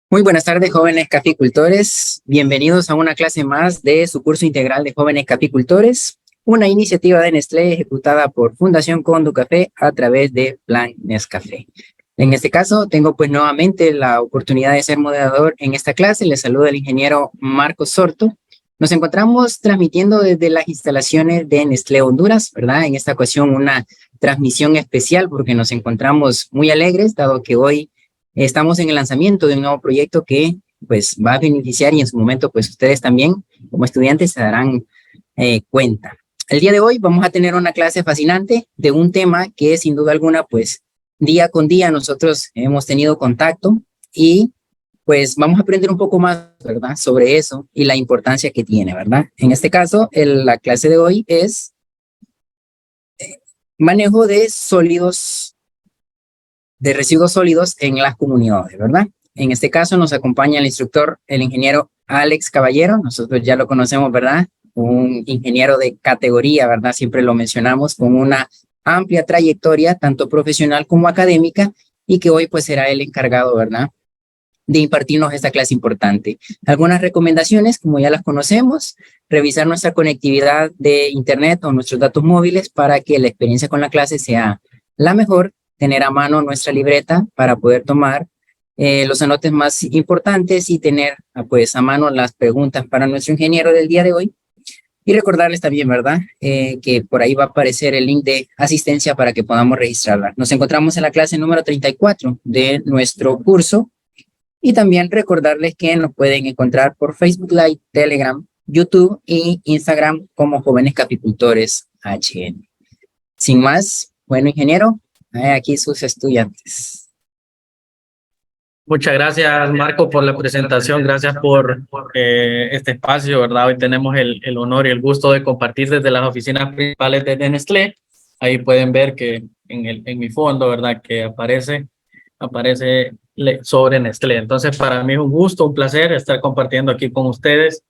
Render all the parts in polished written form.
Muy buenas tardes, jóvenes caficultores. Bienvenidos a una clase más de su curso integral de jóvenes caficultores, una iniciativa de Nestlé ejecutada por Fundación Conducafé a través de Plan Nescafé. En este caso, tengo pues nuevamente la oportunidad de ser moderador en esta clase. Les saluda el ingeniero Marcos Sorto. Nos encontramos transmitiendo desde las instalaciones de Nestlé Honduras, ¿verdad? En esta ocasión una transmisión especial porque nos encontramos muy alegres, dado que hoy estamos en el lanzamiento de un nuevo proyecto que pues va a beneficiar y en su momento pues ustedes también como estudiantes se darán cuenta. El día de hoy vamos a tener una clase fascinante de un tema que sin duda alguna pues día con día nosotros hemos tenido contacto y pues vamos a aprender un poco más, ¿verdad? Sobre eso y la importancia que tiene, ¿verdad? En este caso, la clase de hoy es manejo de sólidos de residuos sólidos en las comunidades, ¿verdad? En este caso nos acompaña el instructor, el ingeniero Alex Caballero. Nosotros ya lo conocemos, ¿verdad? Un ingeniero de categoría, ¿verdad? Siempre lo mencionamos, con una amplia trayectoria, tanto profesional como académica, y que hoy pues será el encargado, ¿verdad? De impartirnos esta clase importante. Algunas recomendaciones, como ya las conocemos, revisar nuestra conectividad de internet o nuestros datos móviles para que la experiencia con la clase sea la mejor, tener a mano nuestra libreta para poder tomar los anotes más importantes y tener pues a mano las preguntas para nuestro ingeniero del día de hoy. Y recordarles también, ¿verdad? Que por ahí va a aparecer el link de asistencia para que podamos registrarla. Nos encontramos en la clase número 34 de nuestro curso. Y también recordarles que nos pueden encontrar por Facebook Live, Telegram, YouTube y Instagram como Jóvenes Caficultores HN. Sin más, bueno, ingeniero, aquí sus estudiantes. Muchas gracias, Marco, por la presentación. Gracias por este espacio, ¿verdad? Hoy tenemos el honor y el gusto de compartir desde las oficinas principales de Nestlé. Ahí pueden ver que en mi fondo, ¿verdad? Que aparece sobre Nestlé. Entonces, para mí es un gusto, un placer estar compartiendo aquí con ustedes.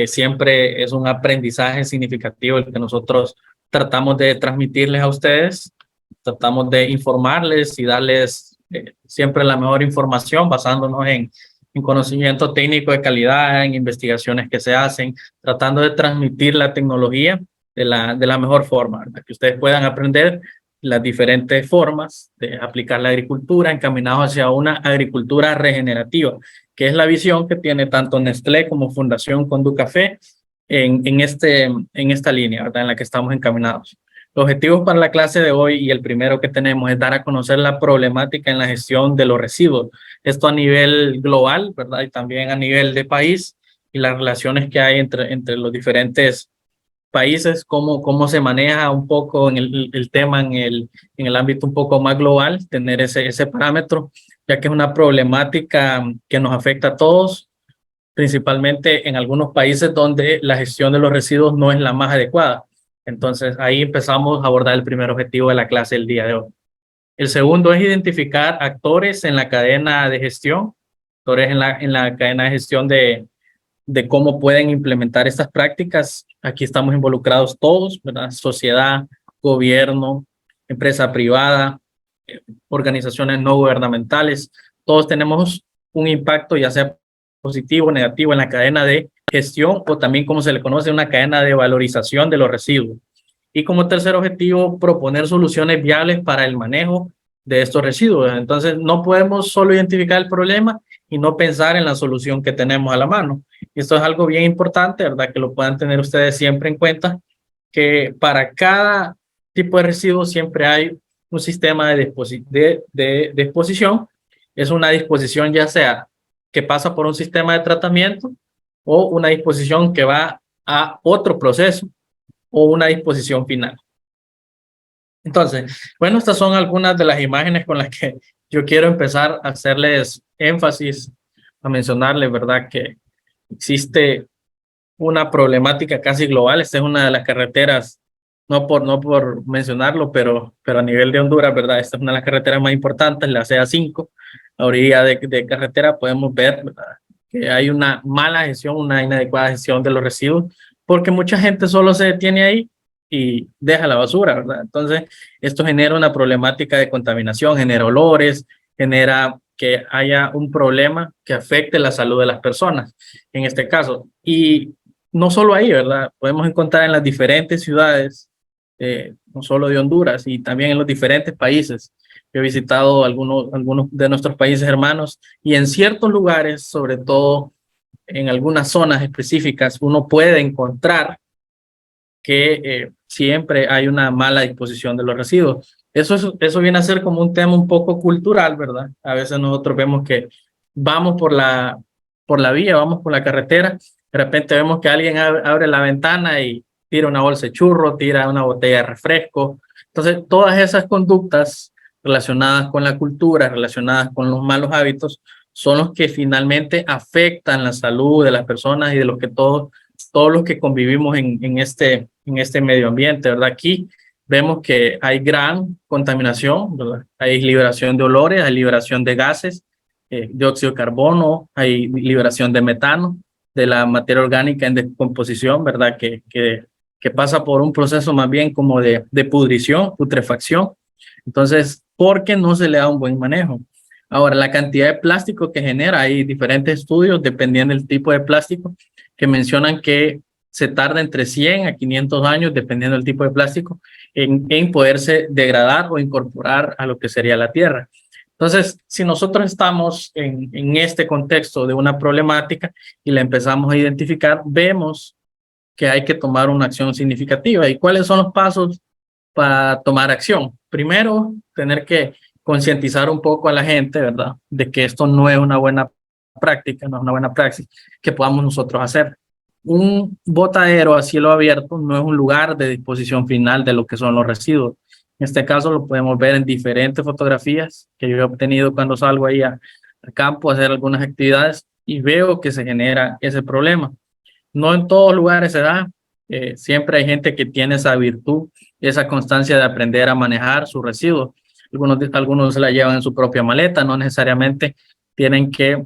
Siempre es un aprendizaje significativo el que nosotros tratamos de transmitirles a ustedes. Tratamos de informarles y darles siempre la mejor información basándonos en conocimiento técnico de calidad, en investigaciones que se hacen, tratando de transmitir la tecnología de la mejor forma, ¿verdad? Que ustedes puedan aprender las diferentes formas de aplicar la agricultura encaminados hacia una agricultura regenerativa, que es la visión que tiene tanto Nestlé como Fundación Conducafé en esta línea, ¿verdad? En la que estamos encaminados. Los objetivos para la clase de hoy y el primero que tenemos es dar a conocer la problemática en la gestión de los residuos. Esto a nivel global, ¿verdad? Y también a nivel de país y las relaciones que hay entre los diferentes países, cómo se maneja un poco en el tema en el ámbito un poco más global, tener ese parámetro, ya que es una problemática que nos afecta a todos, principalmente en algunos países donde la gestión de los residuos no es la más adecuada. Entonces, ahí empezamos a abordar el primer objetivo de la clase del día de hoy. El segundo es identificar actores en la cadena de gestión, actores en la cadena de gestión de cómo pueden implementar estas prácticas. Aquí estamos involucrados todos, ¿verdad? Sociedad, gobierno, empresa privada, organizaciones no gubernamentales. Todos tenemos un impacto, ya sea positivo o negativo, en la cadena de gestión o también como se le conoce una cadena de valorización de los residuos. Y como tercer objetivo, proponer soluciones viables para el manejo de estos residuos. Entonces, no podemos solo identificar el problema y no pensar en la solución que tenemos a la mano. Y esto es algo bien importante, ¿verdad? Que lo puedan tener ustedes siempre en cuenta, que para cada tipo de residuo siempre hay un sistema de disposición. Es una disposición ya sea que pasa por un sistema de tratamiento o una disposición que va a otro proceso o una disposición final. Entonces, bueno, estas son algunas de las imágenes con las que yo quiero empezar a hacerles énfasis, a mencionarles, ¿verdad? Que existe una problemática casi global. Esta es una de las carreteras, no por mencionarlo, pero a nivel de Honduras, ¿verdad? Esta es una de las carreteras más importantes, la CA5. A orilla de carretera podemos ver, ¿verdad?, que hay una mala gestión, una inadecuada gestión de los residuos, porque mucha gente solo se detiene ahí y deja la basura, ¿verdad? Entonces, esto genera una problemática de contaminación, genera olores, genera que haya un problema que afecte la salud de las personas, en este caso. Y no solo ahí, ¿verdad? Podemos encontrar en las diferentes ciudades, no solo de Honduras, y también en los diferentes países. Yo he visitado algunos de nuestros países hermanos y en ciertos lugares, sobre todo en algunas zonas específicas, uno puede encontrar que siempre hay una mala disposición de los residuos. Eso viene a ser como un tema un poco cultural, ¿verdad? A veces nosotros vemos que vamos por la vía, vamos por la carretera, de repente vemos que alguien abre la ventana y tira una bolsa de churro, tira una botella de refresco. Entonces, todas esas conductas relacionadas con la cultura, relacionadas con los malos hábitos, son los que finalmente afectan la salud de las personas y de los que todos los que convivimos en este medio ambiente, ¿verdad? Aquí vemos que hay gran contaminación, ¿verdad? Hay liberación de olores, hay liberación de gases, dióxido de carbono, hay liberación de metano, de la materia orgánica en descomposición, ¿verdad? Que pasa por un proceso más bien como de pudrición, putrefacción. Entonces, ¿por qué no se le da un buen manejo? Ahora, la cantidad de plástico que genera, hay diferentes estudios dependiendo del tipo de plástico que mencionan que se tarda entre 100 a 500 años, dependiendo del tipo de plástico, en poderse degradar o incorporar a lo que sería la tierra. Entonces, si nosotros estamos en este contexto de una problemática y la empezamos a identificar, vemos que hay que tomar una acción significativa. ¿Y cuáles son los pasos para tomar acción? Primero, tener que concientizar un poco a la gente, ¿verdad?, de que esto no es una buena práctica, no es una buena praxis que podamos nosotros hacer. Un botadero a cielo abierto no es un lugar de disposición final de lo que son los residuos. En este caso lo podemos ver en diferentes fotografías que yo he obtenido cuando salgo ahí al campo a hacer algunas actividades y veo que se genera ese problema. No en todos lugares se da, siempre hay gente que tiene esa virtud, esa constancia de aprender a manejar sus residuos. Algunos se la llevan en su propia maleta, no necesariamente tienen que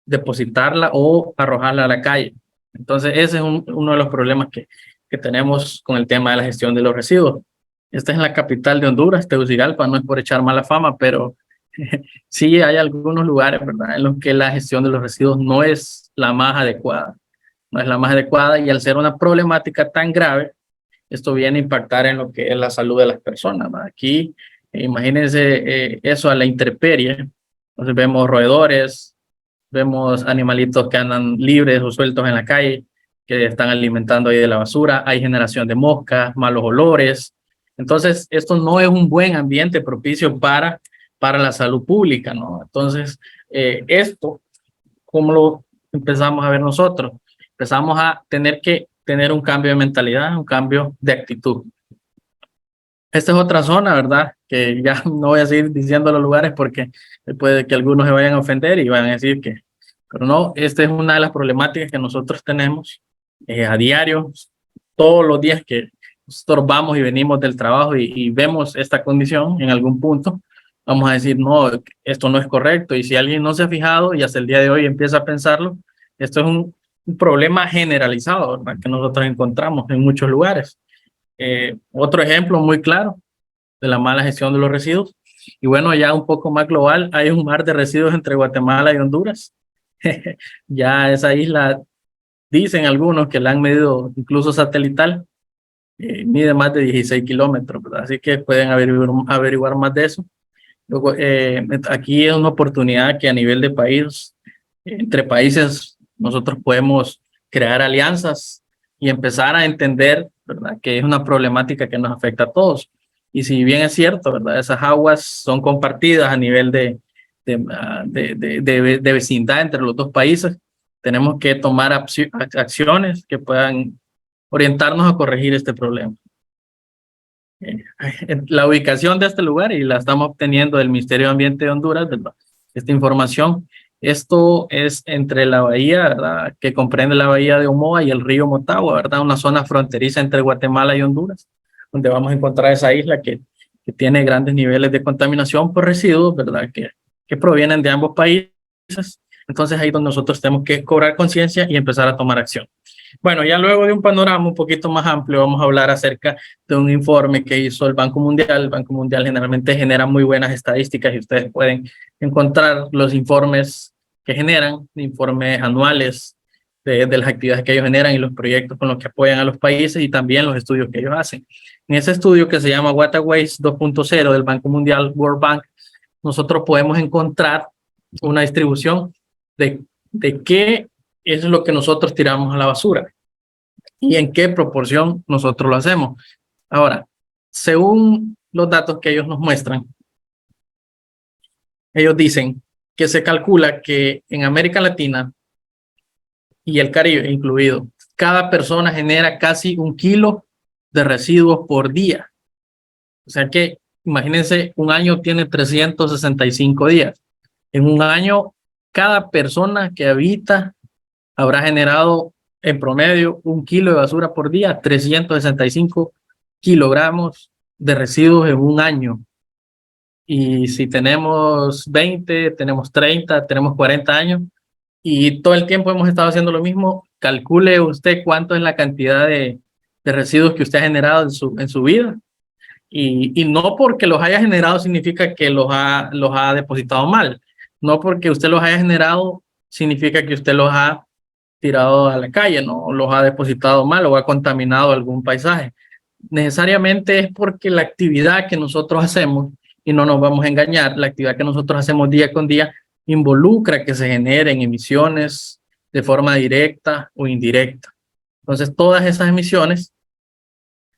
depositarla o arrojarla a la calle. Entonces, ese es uno de los problemas que tenemos con el tema de la gestión de los residuos. Esta es la capital de Honduras, Tegucigalpa, no es por echar mala fama, pero sí hay algunos lugares, ¿verdad?, en los que la gestión de los residuos no es la más adecuada. No es la más adecuada y al ser una problemática tan grave, esto viene a impactar en lo que es la salud de las personas, ¿no? Aquí, imagínense eso a la intemperie. Entonces vemos roedores, vemos animalitos que andan libres o sueltos en la calle, que están alimentando ahí de la basura, hay generación de moscas, malos olores. Entonces, esto no es un buen ambiente propicio para la salud pública, ¿no? Entonces, esto, ¿cómo lo empezamos a ver nosotros? Empezamos a tener que tener un cambio de mentalidad, un cambio de actitud. Esta es otra zona, ¿verdad?, que ya no voy a seguir diciendo los lugares porque puede que algunos se vayan a ofender y vayan a decir que, pero no, esta es una de las problemáticas que nosotros tenemos a diario, todos los días que nosotros vamos y venimos del trabajo y vemos esta condición en algún punto, vamos a decir, no, esto no es correcto. Y si alguien no se ha fijado y hasta el día de hoy empieza a pensarlo, esto es un problema generalizado, ¿verdad?, que nosotros encontramos en muchos lugares. Otro ejemplo muy claro de la mala gestión de los residuos, y bueno, ya un poco más global, hay un mar de residuos entre Guatemala y Honduras. Ya esa isla, dicen algunos que la han medido incluso satelital, mide más de 16 kilómetros, ¿verdad? Así que pueden averiguar más de eso. Luego, aquí es una oportunidad que a nivel de país, entre países, nosotros podemos crear alianzas y empezar a entender, ¿verdad?, que es una problemática que nos afecta a todos. Y si bien es cierto, ¿verdad?, esas aguas son compartidas a nivel de vecindad entre los dos países, tenemos que tomar acciones que puedan orientarnos a corregir este problema. La ubicación de este lugar, y la estamos obteniendo del Ministerio de Ambiente de Honduras, ¿verdad?, esta información. Esto es entre la bahía, ¿verdad?, que comprende la bahía de Omoa y el río Motagua, ¿verdad?, una zona fronteriza entre Guatemala y Honduras, donde vamos a encontrar esa isla que tiene grandes niveles de contaminación por residuos, ¿verdad?, que provienen de ambos países. Entonces ahí es donde nosotros tenemos que cobrar conciencia y empezar a tomar acción. Bueno, ya luego de un panorama un poquito más amplio, vamos a hablar acerca de un informe que hizo el Banco Mundial. El Banco Mundial generalmente genera muy buenas estadísticas y ustedes pueden encontrar los informes que generan, informes anuales de las actividades que ellos generan y los proyectos con los que apoyan a los países y también los estudios que ellos hacen. En ese estudio que se llama Waterways 2.0 del Banco Mundial, World Bank, nosotros podemos encontrar una distribución de qué es lo que nosotros tiramos a la basura y en qué proporción nosotros lo hacemos. Ahora, según los datos que ellos nos muestran, ellos dicen que se calcula que en América Latina y el Caribe incluido, cada persona genera casi 1 kilo de residuos por día. O sea que, imagínense, un año tiene 365 días. En un año, cada persona que habita habrá generado en promedio 1 kilo de basura por día, 365 kilogramos de residuos en un año. Y si tenemos 20, tenemos 30, tenemos 40 años y todo el tiempo hemos estado haciendo lo mismo, calcule usted cuánto es la cantidad de residuos que usted ha generado en su vida. Y no porque los haya generado significa que los ha depositado mal. No porque usted los haya generado significa que usted los ha tirado a la calle, no los ha depositado mal o ha contaminado algún paisaje. Necesariamente es porque la actividad que nosotros hacemos, y no nos vamos a engañar, la actividad que nosotros hacemos día con día involucra que se generen emisiones de forma directa o indirecta. Entonces, todas esas emisiones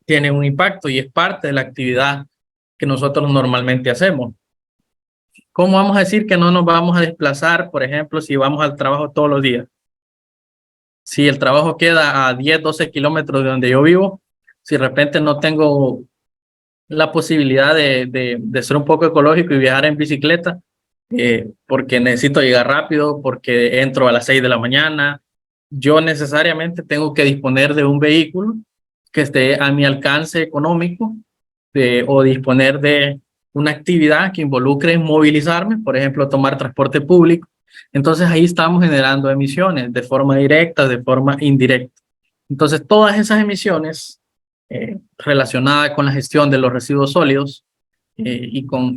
tienen un impacto y es parte de la actividad que nosotros normalmente hacemos. ¿Cómo vamos a decir que no nos vamos a desplazar, por ejemplo, si vamos al trabajo todos los días? Si el trabajo queda a 10, 12 kilómetros de donde yo vivo, si de repente no tengo la posibilidad de ser un poco ecológico y viajar en bicicleta, porque necesito llegar rápido, porque entro a las 6 de la mañana, yo necesariamente tengo que disponer de un vehículo que esté a mi alcance económico o disponer de una actividad que involucre movilizarme, por ejemplo, tomar transporte público. Entonces ahí estamos generando emisiones de forma directa, de forma indirecta. Entonces todas esas emisiones relacionadas con la gestión de los residuos sólidos y con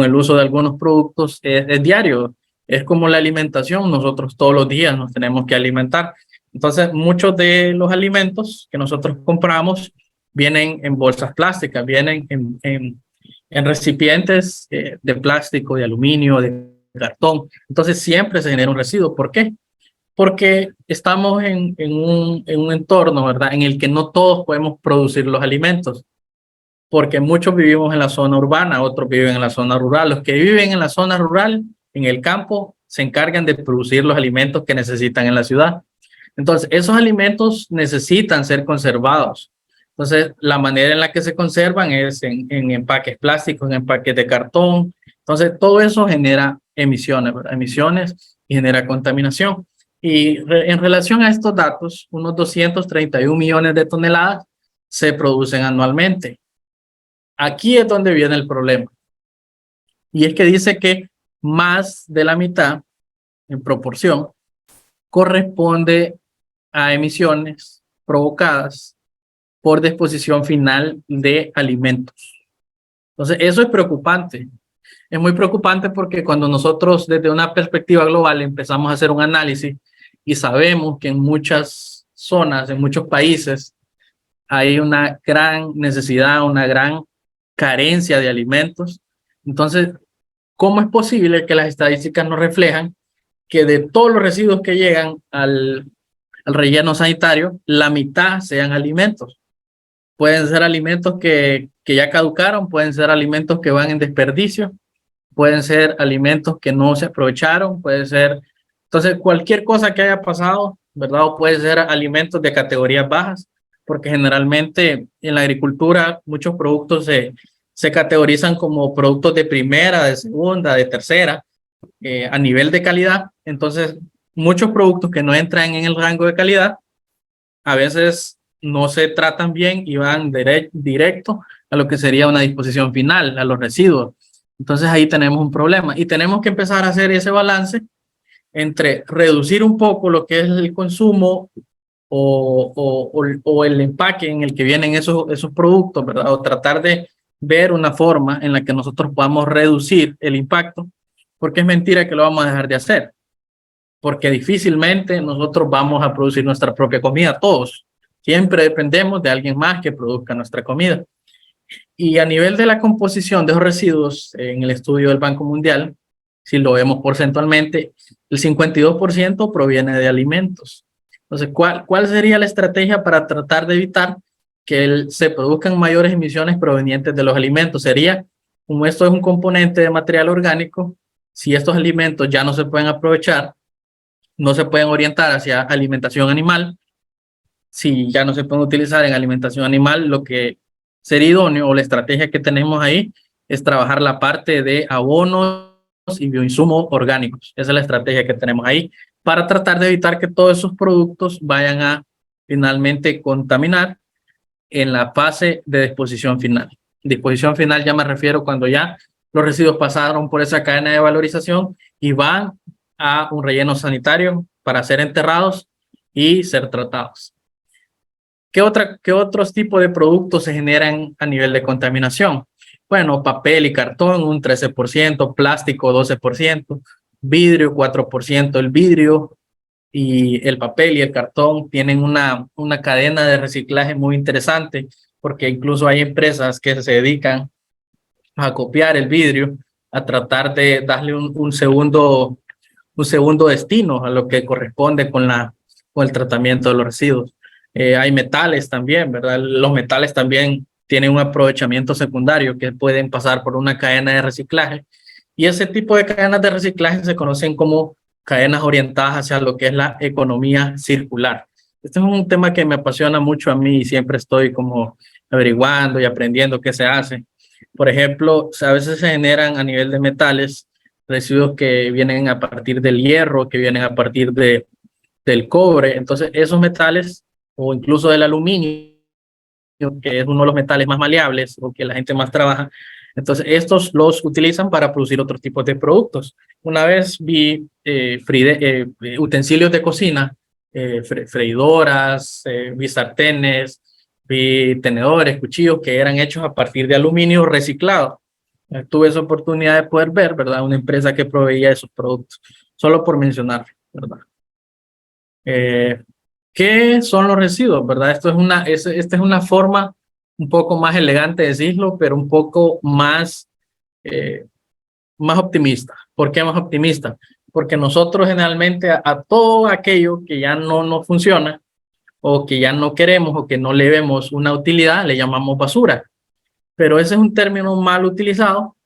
el uso de algunos productos es diario. Es como la alimentación, nosotros todos los días nos tenemos que alimentar. Entonces, muchos de los alimentos que nosotros compramos vienen en bolsas plásticas, vienen en recipientes de plástico, de aluminio, de cartón. Entonces, siempre se genera un residuo. ¿Por qué? Porque estamos en un entorno, ¿verdad?, en el que no todos podemos producir los alimentos, porque muchos vivimos en la zona urbana, otros viven en la zona rural. Los que viven en la zona rural, en el campo, se encargan de producir los alimentos que necesitan en la ciudad. Entonces, esos alimentos necesitan ser conservados. Entonces, la manera en la que se conservan es en empaques plásticos, en empaques de cartón. Entonces, todo eso genera emisiones, ¿verdad? Emisiones y genera contaminación. Y en relación a estos datos, unos 231 millones de toneladas se producen anualmente. Aquí es donde viene el problema. Y es que dice que más de la mitad, en proporción, corresponde a emisiones provocadas por disposición final de alimentos. Entonces, eso es preocupante. Es muy preocupante porque cuando nosotros desde una perspectiva global empezamos a hacer un análisis y sabemos que en muchas zonas, en muchos países, hay una gran necesidad, una gran carencia de alimentos. Entonces, ¿cómo es posible que las estadísticas nos reflejan que de todos los residuos que llegan al relleno sanitario, la mitad sean alimentos? Pueden ser alimentos que ya caducaron, pueden ser alimentos que van en desperdicio, pueden ser alimentos que no se aprovecharon, puede ser, entonces cualquier cosa que haya pasado, ¿verdad? O puede ser alimentos de categorías bajas, porque generalmente en la agricultura muchos productos se categorizan como productos de primera, de segunda, de tercera, a nivel de calidad. Entonces, muchos productos que no entran en el rango de calidad, a veces no se tratan bien y van directo a lo que sería una disposición final, a los residuos. Entonces ahí tenemos un problema y tenemos que empezar a hacer ese balance entre reducir un poco lo que es el consumo o el empaque en el que vienen esos productos, ¿verdad? O tratar de ver una forma en la que nosotros podamos reducir el impacto porque es mentira que lo vamos a dejar de hacer, porque difícilmente nosotros vamos a producir nuestra propia comida, todos. Siempre dependemos de alguien más que produzca nuestra comida. Y a nivel de la composición de los residuos, en el estudio del Banco Mundial, si lo vemos porcentualmente, el 52% proviene de alimentos. Entonces, ¿cuál sería la estrategia para tratar de evitar que se produzcan mayores emisiones provenientes de los alimentos? Sería, como esto es un componente de material orgánico, si estos alimentos ya no se pueden aprovechar, no se pueden orientar hacia alimentación animal, si ya no se pueden utilizar en alimentación animal, lo que sería idóneo o la estrategia que tenemos ahí es trabajar la parte de abonos y bioinsumos orgánicos. Esa es la estrategia que tenemos ahí para tratar de evitar que todos esos productos vayan a finalmente contaminar en la fase de disposición final. Disposición final ya me refiero cuando ya los residuos pasaron por esa cadena de valorización y van a un relleno sanitario para ser enterrados y ser tratados. ¿Qué otros tipos de productos se generan a nivel de contaminación? Bueno, papel y cartón un 13%, plástico 12%, vidrio 4%. El vidrio y el papel y el cartón tienen una cadena de reciclaje muy interesante, porque incluso hay empresas que se dedican a copiar el vidrio, a tratar de darle un segundo destino a lo que corresponde con el tratamiento de los residuos. Hay metales también, ¿verdad? Los metales también tienen un aprovechamiento secundario que pueden pasar por una cadena de reciclaje, y ese tipo de cadenas de reciclaje se conocen como cadenas orientadas hacia lo que es la economía circular. Este es un tema que me apasiona mucho a mí y siempre estoy como averiguando y aprendiendo qué se hace. Por ejemplo, a veces se generan a nivel de metales residuos que vienen a partir del hierro, que vienen a partir del cobre. Entonces, esos metales, o incluso del aluminio, que es uno de los metales más maleables o que la gente más trabaja, entonces estos los utilizan para producir otros tipos de productos. Una vez vi utensilios de cocina, freidoras, vi sartenes, vi tenedores, cuchillos que eran hechos a partir de aluminio reciclado. Tuve esa oportunidad de poder ver, ¿verdad? Una empresa que proveía esos productos, solo por mencionar, ¿verdad? ¿Qué son los residuos, verdad? Esta es una forma un poco más elegante de decirlo, pero un poco más optimista. ¿Por qué más optimista? Porque nosotros generalmente a todo aquello que ya no funciona, o que ya no queremos, o que no le vemos una utilidad, le llamamos basura. Pero ese es un término mal utilizado,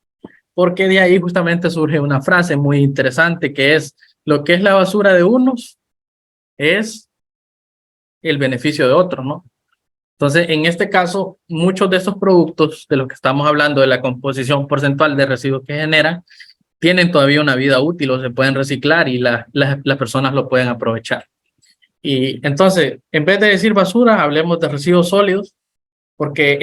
porque de ahí justamente surge una frase muy interesante que es: lo que es la basura de unos es el beneficio de otros, ¿no? Entonces, en este caso, muchos de esos productos de los que estamos hablando, de la composición porcentual de residuos que generan, tienen todavía una vida útil o se pueden reciclar y las personas lo pueden aprovechar. Y entonces, en vez de decir basura, hablemos de residuos sólidos, porque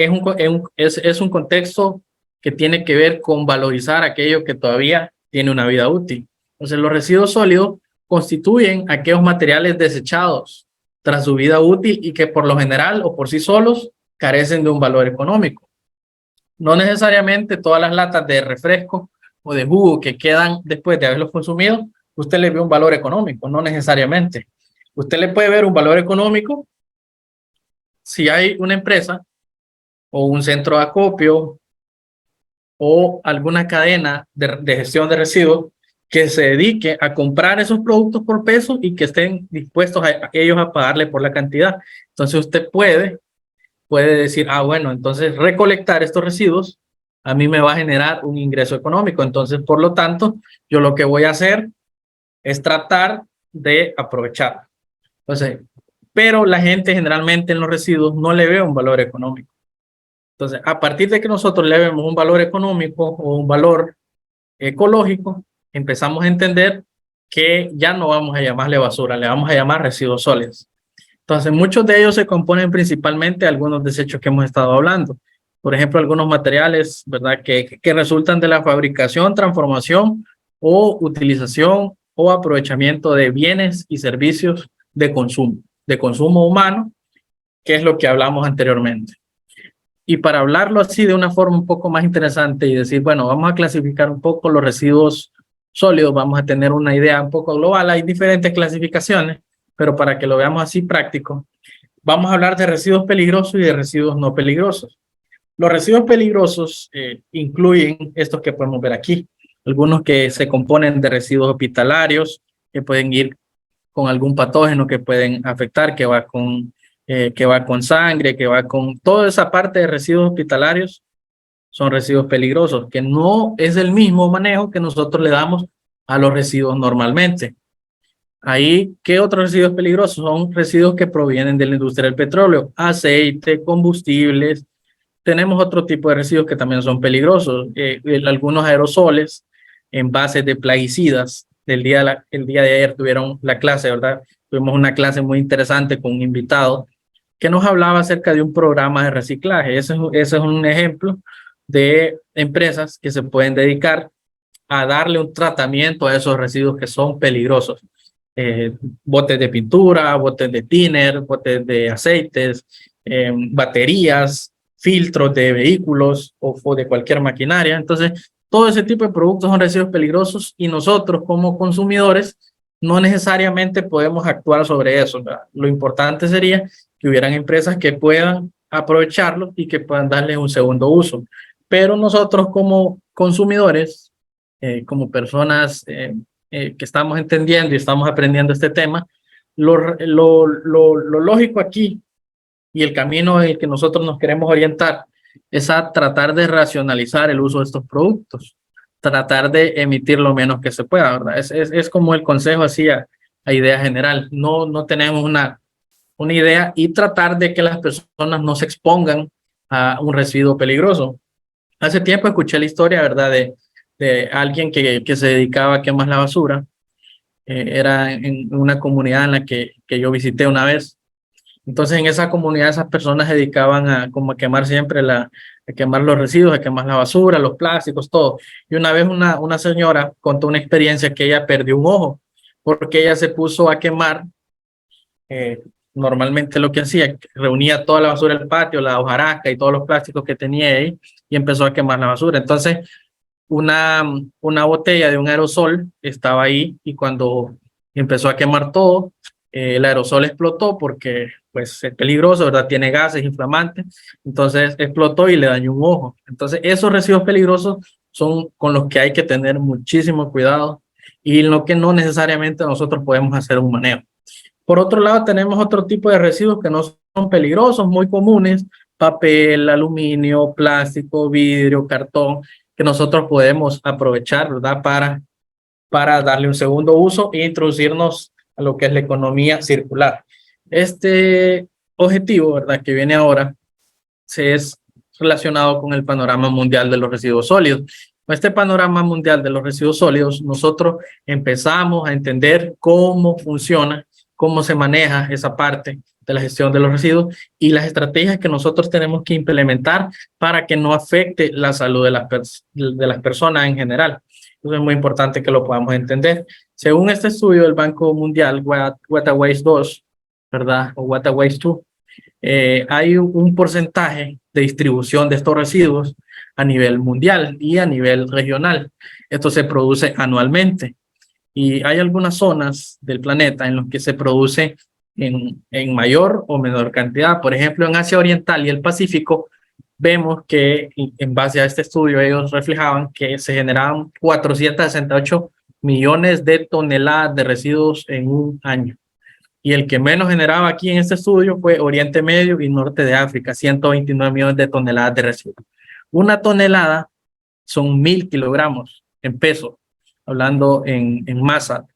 es un contexto que tiene que ver con valorizar aquello que todavía tiene una vida útil. Entonces, los residuos sólidos constituyen aquellos materiales desechados tras su vida útil y que por lo general o por sí solos carecen de un valor económico. No necesariamente todas las latas de refresco o de jugo que quedan después de haberlos consumido, usted le ve un valor económico, no necesariamente. Usted le puede ver un valor económico si hay una empresa o un centro de acopio o alguna cadena de gestión de residuos que se dedique a comprar esos productos por peso y que estén dispuestos a ellos a pagarle por la cantidad. Entonces usted puede decir, bueno, entonces recolectar estos residuos a mí me va a generar un ingreso económico. Entonces, por lo tanto, yo lo que voy a hacer es tratar de aprovechar. Entonces, pero la gente generalmente en los residuos no le ve un valor económico. Entonces, a partir de que nosotros le vemos un valor económico o un valor ecológico, empezamos a entender que ya no vamos a llamarle basura, le vamos a llamar residuos sólidos. Entonces, muchos de ellos se componen principalmente de algunos desechos que hemos estado hablando. Por ejemplo, algunos materiales, ¿verdad?, que resultan de la fabricación, transformación o utilización o aprovechamiento de bienes y servicios de consumo humano, que es lo que hablamos anteriormente. Y para hablarlo así de una forma un poco más interesante y decir, bueno, vamos a clasificar un poco los residuos sólidos, vamos a tener una idea un poco global. Hay diferentes clasificaciones, pero para que lo veamos así práctico, vamos a hablar de residuos peligrosos y de residuos no peligrosos. Los residuos peligrosos incluyen estos que podemos ver aquí, algunos que se componen de residuos hospitalarios, que pueden ir con algún patógeno que pueden afectar, que va con sangre, que va con toda esa parte de residuos hospitalarios, son residuos peligrosos, que no es el mismo manejo que nosotros le damos a los residuos normalmente. Ahí, ¿qué otros residuos peligrosos? Son residuos que provienen de la industria del petróleo, aceite, combustibles. Tenemos otro tipo de residuos que también son peligrosos, algunos aerosoles, envases de plaguicidas. El día de ayer tuvieron la clase, ¿verdad? Tuvimos una clase muy interesante con un invitado que nos hablaba acerca de un programa de reciclaje. Ese es un ejemplo de empresas que se pueden dedicar a darle un tratamiento a esos residuos que son peligrosos. Botes de pintura, botes de thinner, botes de aceites, baterías, filtros de vehículos o de cualquier maquinaria. Entonces, todo ese tipo de productos son residuos peligrosos y nosotros como consumidores no necesariamente podemos actuar sobre eso, ¿verdad? Lo importante sería que hubieran empresas que puedan aprovecharlo y que puedan darle un segundo uso. Pero nosotros como consumidores, como personas que estamos entendiendo y estamos aprendiendo este tema, lo lógico aquí y el camino en el que nosotros nos queremos orientar es a tratar de racionalizar el uso de estos productos, tratar de emitir lo menos que se pueda, ¿verdad? Es como el consejo así a idea general. No tenemos una idea y tratar de que las personas no se expongan a un residuo peligroso. Hace tiempo escuché la historia, ¿verdad? De alguien que se dedicaba a quemar la basura. Era en una comunidad en la que yo visité una vez. Entonces, en esa comunidad, esas personas se dedicaban como a quemar siempre a quemar los residuos, a quemar la basura, los plásticos, todo. Y una vez una señora contó una experiencia que ella perdió un ojo porque ella se puso a quemar. Normalmente lo que hacía, reunía toda la basura del patio, la hojarasca y todos los plásticos que tenía ahí y empezó a quemar la basura. Entonces, una botella de un aerosol estaba ahí y cuando empezó a quemar todo, el aerosol explotó porque pues es peligroso, ¿verdad? Tiene gases inflamantes, entonces explotó y le dañó un ojo. Entonces esos residuos peligrosos son con los que hay que tener muchísimo cuidado y en lo que no necesariamente nosotros podemos hacer un manejo. Por otro lado, tenemos otro tipo de residuos que no son peligrosos, muy comunes, papel, aluminio, plástico, vidrio, cartón, que nosotros podemos aprovechar, ¿verdad? Para darle un segundo uso e introducirnos a lo que es la economía circular. Este objetivo, ¿verdad? Que viene ahora, se es relacionado con el panorama mundial de los residuos sólidos. Con este panorama mundial de los residuos sólidos, nosotros empezamos a entender cómo funciona, cómo se maneja esa parte de la gestión de los residuos y las estrategias que nosotros tenemos que implementar para que no afecte la salud de las personas en general. Entonces es muy importante que lo podamos entender. Según este estudio del Banco Mundial, Water Waste 2, ¿verdad? O Water Waste 2, hay un porcentaje de distribución de estos residuos a nivel mundial y a nivel regional. Esto se produce anualmente y hay algunas zonas del planeta en las que se produce en mayor o menor cantidad. Por ejemplo, en Asia Oriental y el Pacífico, vemos que en base a este estudio ellos reflejaban que se generaban 468 millones de toneladas de residuos en un año. Y el que menos generaba aquí en este estudio fue Oriente Medio y Norte de África, 129 millones de toneladas de residuos. Una tonelada son 1.000 kilogramos en peso, hablando en masa.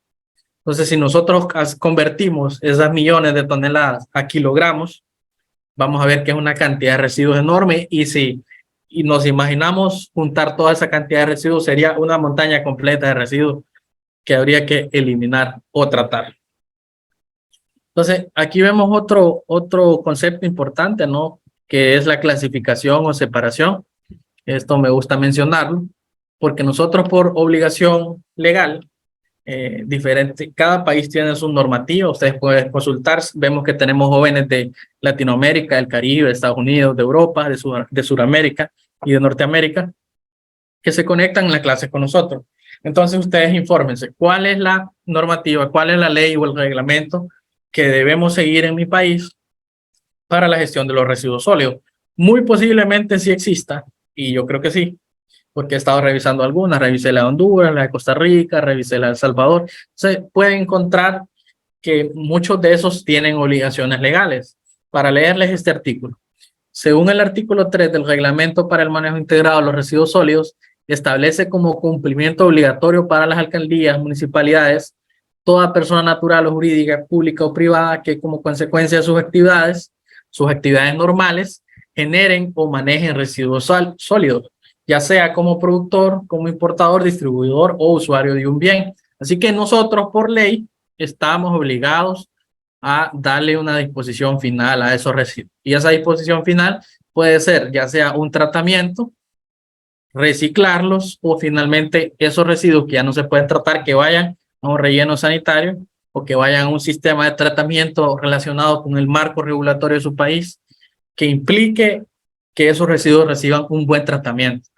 Entonces, si nosotros convertimos esas millones de toneladas a kilogramos, vamos a ver que es una cantidad de residuos enorme y nos imaginamos juntar toda esa cantidad de residuos, sería una montaña completa de residuos que habría que eliminar o tratar. Entonces, aquí vemos otro concepto importante, ¿no? Que es la clasificación o separación. Esto me gusta mencionarlo, porque nosotros por obligación legal, cada país tiene su normativa, ustedes pueden consultar, vemos que tenemos jóvenes de Latinoamérica, del Caribe, de Estados Unidos, de Europa, de Sudamérica y de Norteamérica, que se conectan en la clase con nosotros. Entonces ustedes infórmense, ¿cuál es la normativa, cuál es la ley o el reglamento que debemos seguir en mi país para la gestión de los residuos sólidos? Muy posiblemente sí exista, y yo creo que sí, porque he estado revisando algunas, revisé la de Honduras, la de Costa Rica, revisé la de El Salvador. Se puede encontrar que muchos de esos tienen obligaciones legales. Para leerles este artículo. Según el artículo 3 del Reglamento para el Manejo Integrado de los Residuos Sólidos, establece como cumplimiento obligatorio para las alcaldías, municipalidades, toda persona natural o jurídica, pública o privada que como consecuencia de sus actividades normales, generen o manejen residuos sólidos, ya sea como productor, como importador, distribuidor o usuario de un bien. Así que nosotros por ley estamos obligados a darle una disposición final a esos residuos. Y esa disposición final puede ser ya sea un tratamiento, reciclarlos o finalmente esos residuos que ya no se pueden tratar, que vayan a un relleno sanitario o que vayan a un sistema de tratamiento relacionado con el marco regulatorio de su país que implique que esos residuos reciban un buen tratamiento.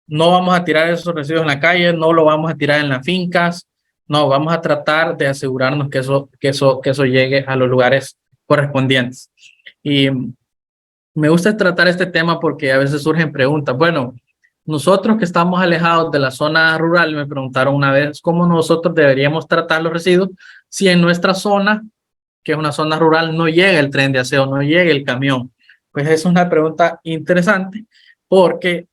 No vamos a tirar esos residuos en la calle, no lo vamos a tirar en las fincas, no, vamos a tratar de asegurarnos que eso llegue a los lugares correspondientes. Y me gusta tratar este tema porque a veces surgen preguntas. Bueno, nosotros que estamos alejados de la zona rural, me preguntaron una vez cómo nosotros deberíamos tratar los residuos si en nuestra zona, que es una zona rural, no llega el tren de aseo, no llega el camión. Pues es una pregunta interesante porque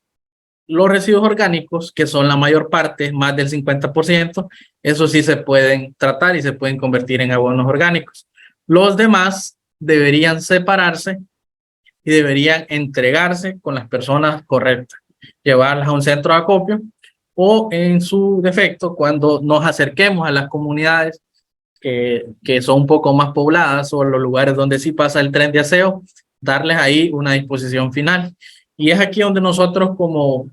los residuos orgánicos, que son la mayor parte, más del 50%, eso sí se pueden tratar y se pueden convertir en abonos orgánicos. Los demás deberían separarse y deberían entregarse con las personas correctas, llevarlas a un centro de acopio o en su defecto, cuando nos acerquemos a las comunidades que son un poco más pobladas o los lugares donde sí pasa el tren de aseo, darles ahí una disposición final. Y es aquí donde nosotros como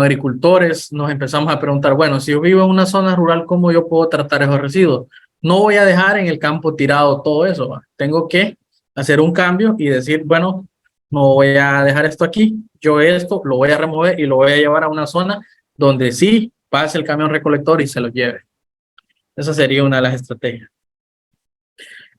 agricultores nos empezamos a preguntar, bueno, si yo vivo en una zona rural, ¿cómo yo puedo tratar esos residuos? No voy a dejar en el campo tirado todo eso, ¿va? Tengo que hacer un cambio y decir, bueno, no voy a dejar esto aquí, yo esto lo voy a remover y lo voy a llevar a una zona donde sí pase el camión recolector y se lo lleve. Esa sería una de las estrategias.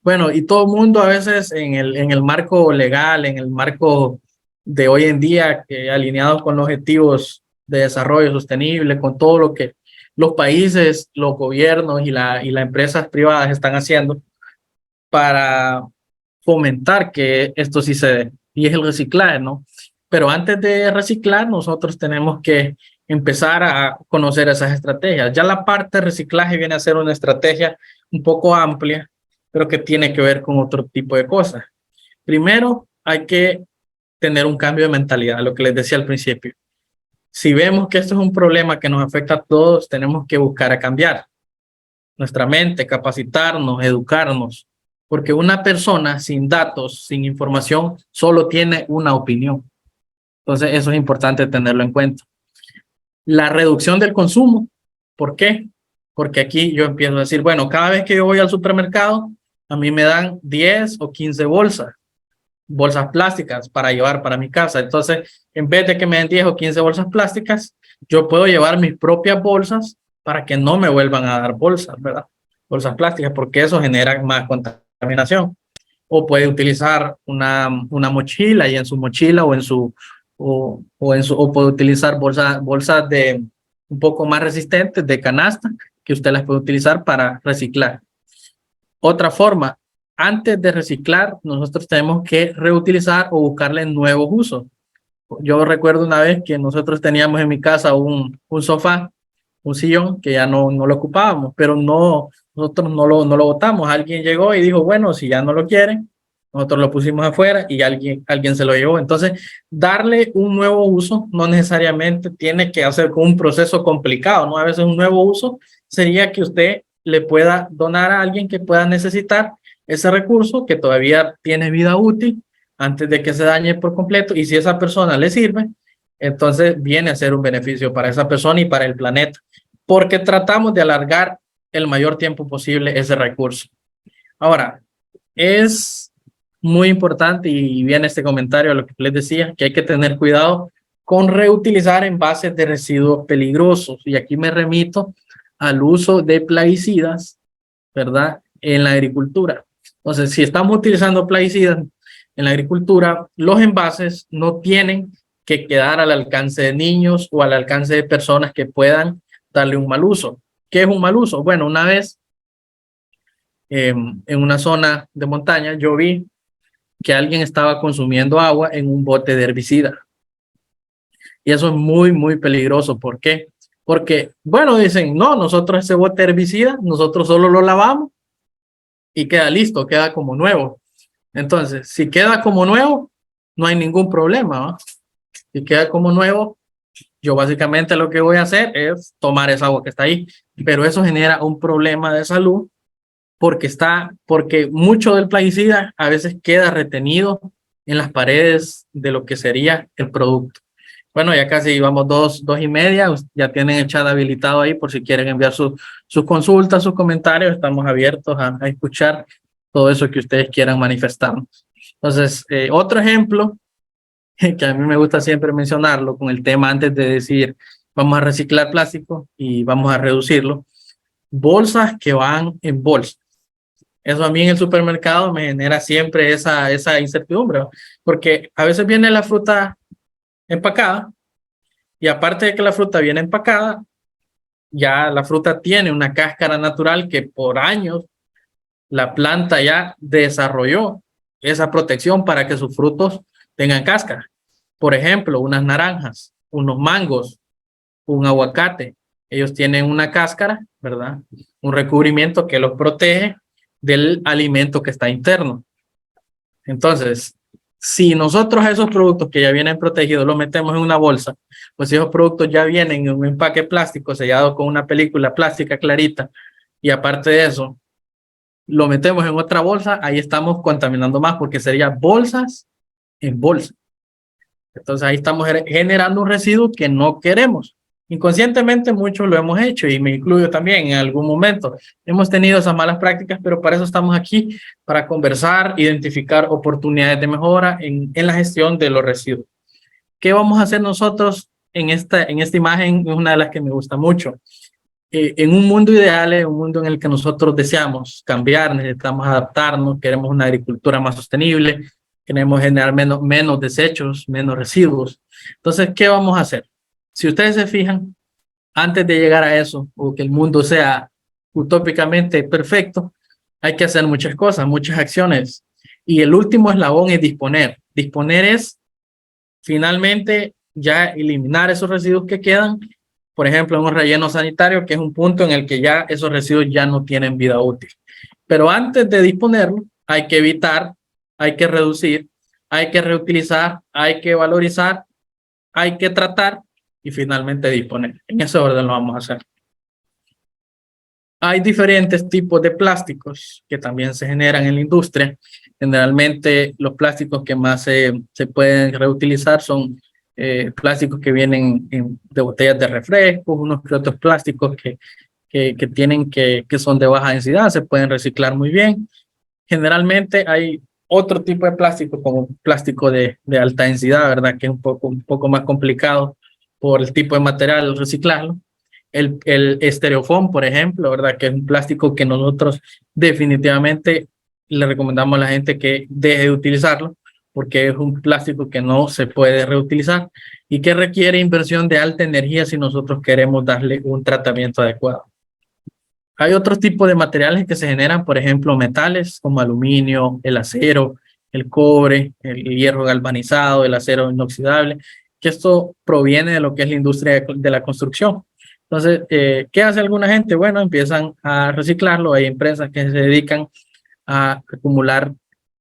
Bueno, y todo el mundo a veces en el marco legal, en el marco de hoy en día, alineados con los objetivos de desarrollo sostenible, con todo lo que los países, los gobiernos y las empresas privadas están haciendo para fomentar que esto sí se dé, y es el reciclaje, ¿no? Pero antes de reciclar, nosotros tenemos que empezar a conocer esas estrategias. Ya la parte de reciclaje viene a ser una estrategia un poco amplia, pero que tiene que ver con otro tipo de cosas. Primero, hay que tener un cambio de mentalidad, lo que les decía al principio. Si vemos que esto es un problema que nos afecta a todos, tenemos que buscar a cambiar nuestra mente, capacitarnos, educarnos, porque una persona sin datos, sin información, solo tiene una opinión. Entonces, eso es importante tenerlo en cuenta. La reducción del consumo. ¿Por qué? Porque aquí yo empiezo a decir, bueno, cada vez que yo voy al supermercado, a mí me dan 10 o 15 bolsas plásticas para llevar para mi casa. Entonces, en vez de que me den 10 o 15 bolsas plásticas, yo puedo llevar mis propias bolsas para que no me vuelvan a dar bolsas, ¿verdad? Bolsas plásticas, porque eso genera más contaminación. O puede utilizar una mochila y en su mochila o puede utilizar bolsas de un poco más resistentes de canasta que usted las puede utilizar para reciclar. Otra forma, antes de reciclar, nosotros tenemos que reutilizar o buscarle nuevos usos. Yo recuerdo una vez que nosotros teníamos en mi casa un sofá, un sillón que ya no lo ocupábamos, pero nosotros no lo botamos. Alguien llegó y dijo, bueno, si ya no lo quieren, nosotros lo pusimos afuera y alguien se lo llevó. Entonces, darle un nuevo uso no necesariamente tiene que hacer con un proceso complicado, ¿no? A veces un nuevo uso sería que usted le pueda donar a alguien que pueda necesitar ese recurso que todavía tiene vida útil antes de que se dañe por completo, y si esa persona le sirve, entonces viene a ser un beneficio para esa persona y para el planeta, porque tratamos de alargar el mayor tiempo posible ese recurso. Ahora, es muy importante, y viene este comentario a lo que les decía, que hay que tener cuidado con reutilizar envases de residuos peligrosos. Y aquí me remito al uso de plaguicidas, ¿verdad? En la agricultura. Entonces, si estamos utilizando plaguicidas en la agricultura, los envases no tienen que quedar al alcance de niños o al alcance de personas que puedan darle un mal uso. ¿Qué es un mal uso? Bueno, una vez en una zona de montaña yo vi que alguien estaba consumiendo agua en un bote de herbicida. Y eso es muy, muy peligroso. ¿Por qué? Porque, bueno, dicen, no, nosotros ese bote de herbicida, nosotros solo lo lavamos y queda listo, queda como nuevo. Entonces, si queda como nuevo, no hay ningún problema, ¿no? Si queda como nuevo, yo básicamente lo que voy a hacer es tomar esa agua que está ahí, pero eso genera un problema de salud porque mucho del plaguicida a veces queda retenido en las paredes de lo que sería el producto. Bueno, ya casi vamos dos y media, ya tienen el chat habilitado ahí por si quieren enviar sus consultas, sus comentarios, estamos abiertos a escuchar todo eso que ustedes quieran manifestarnos. Entonces, otro ejemplo que a mí me gusta siempre mencionarlo con el tema antes de decir vamos a reciclar plástico y vamos a reducirlo, bolsas que van en bolsa. Eso a mí en el supermercado me genera siempre esa incertidumbre, ¿no? Porque a veces viene la fruta empacada y aparte de que la fruta viene empacada, ya la fruta tiene una cáscara natural que por años la planta ya desarrolló esa protección para que sus frutos tengan cáscara. Por ejemplo, unas naranjas, unos mangos, un aguacate, ellos tienen una cáscara, ¿verdad? Un recubrimiento que los protege del alimento que está interno. Entonces, si nosotros esos productos que ya vienen protegidos los metemos en una bolsa, pues esos productos ya vienen en un empaque plástico sellado con una película plástica clarita y aparte de eso, lo metemos en otra bolsa, ahí estamos contaminando más porque sería bolsas en bolsa. Entonces ahí estamos generando un residuo que no queremos. Inconscientemente muchos lo hemos hecho y me incluyo también en algún momento. Hemos tenido esas malas prácticas, pero para eso estamos aquí, para conversar, identificar oportunidades de mejora en la gestión de los residuos. ¿Qué vamos a hacer nosotros en esta imagen? Es una de las que me gusta mucho. En un mundo ideal, en un mundo en el que nosotros deseamos cambiar, necesitamos adaptarnos, queremos una agricultura más sostenible, queremos generar menos desechos, menos residuos. Entonces, ¿qué vamos a hacer? Si ustedes se fijan, antes de llegar a eso, o que el mundo sea utópicamente perfecto, hay que hacer muchas cosas, muchas acciones. Y el último eslabón es disponer. Disponer es finalmente ya eliminar esos residuos que quedan, por ejemplo, en un relleno sanitario, que es un punto en el que ya esos residuos ya no tienen vida útil. Pero antes de disponerlo, hay que evitar, hay que reducir, hay que reutilizar, hay que valorizar, hay que tratar y finalmente disponer. En ese orden lo vamos a hacer. Hay diferentes tipos de plásticos que también se generan en la industria. Generalmente los plásticos que más se pueden reutilizar son plásticos que vienen de botellas de refrescos, unos que otros plásticos que son de baja densidad, se pueden reciclar muy bien. Generalmente hay otro tipo de plástico como plástico de alta densidad, ¿verdad? Que es un poco más complicado por el tipo de material reciclarlo. El estereofón, por ejemplo, ¿verdad? Que es un plástico que nosotros definitivamente le recomendamos a la gente que deje de utilizarlo porque es un plástico que no se puede reutilizar y que requiere inversión de alta energía si nosotros queremos darle un tratamiento adecuado. Hay otros tipos de materiales que se generan, por ejemplo, metales como aluminio, el acero, el cobre, el hierro galvanizado, el acero inoxidable, que esto proviene de lo que es la industria de la construcción. Entonces, ¿qué hace alguna gente? Bueno, empiezan a reciclarlo. Hay empresas que se dedican a acumular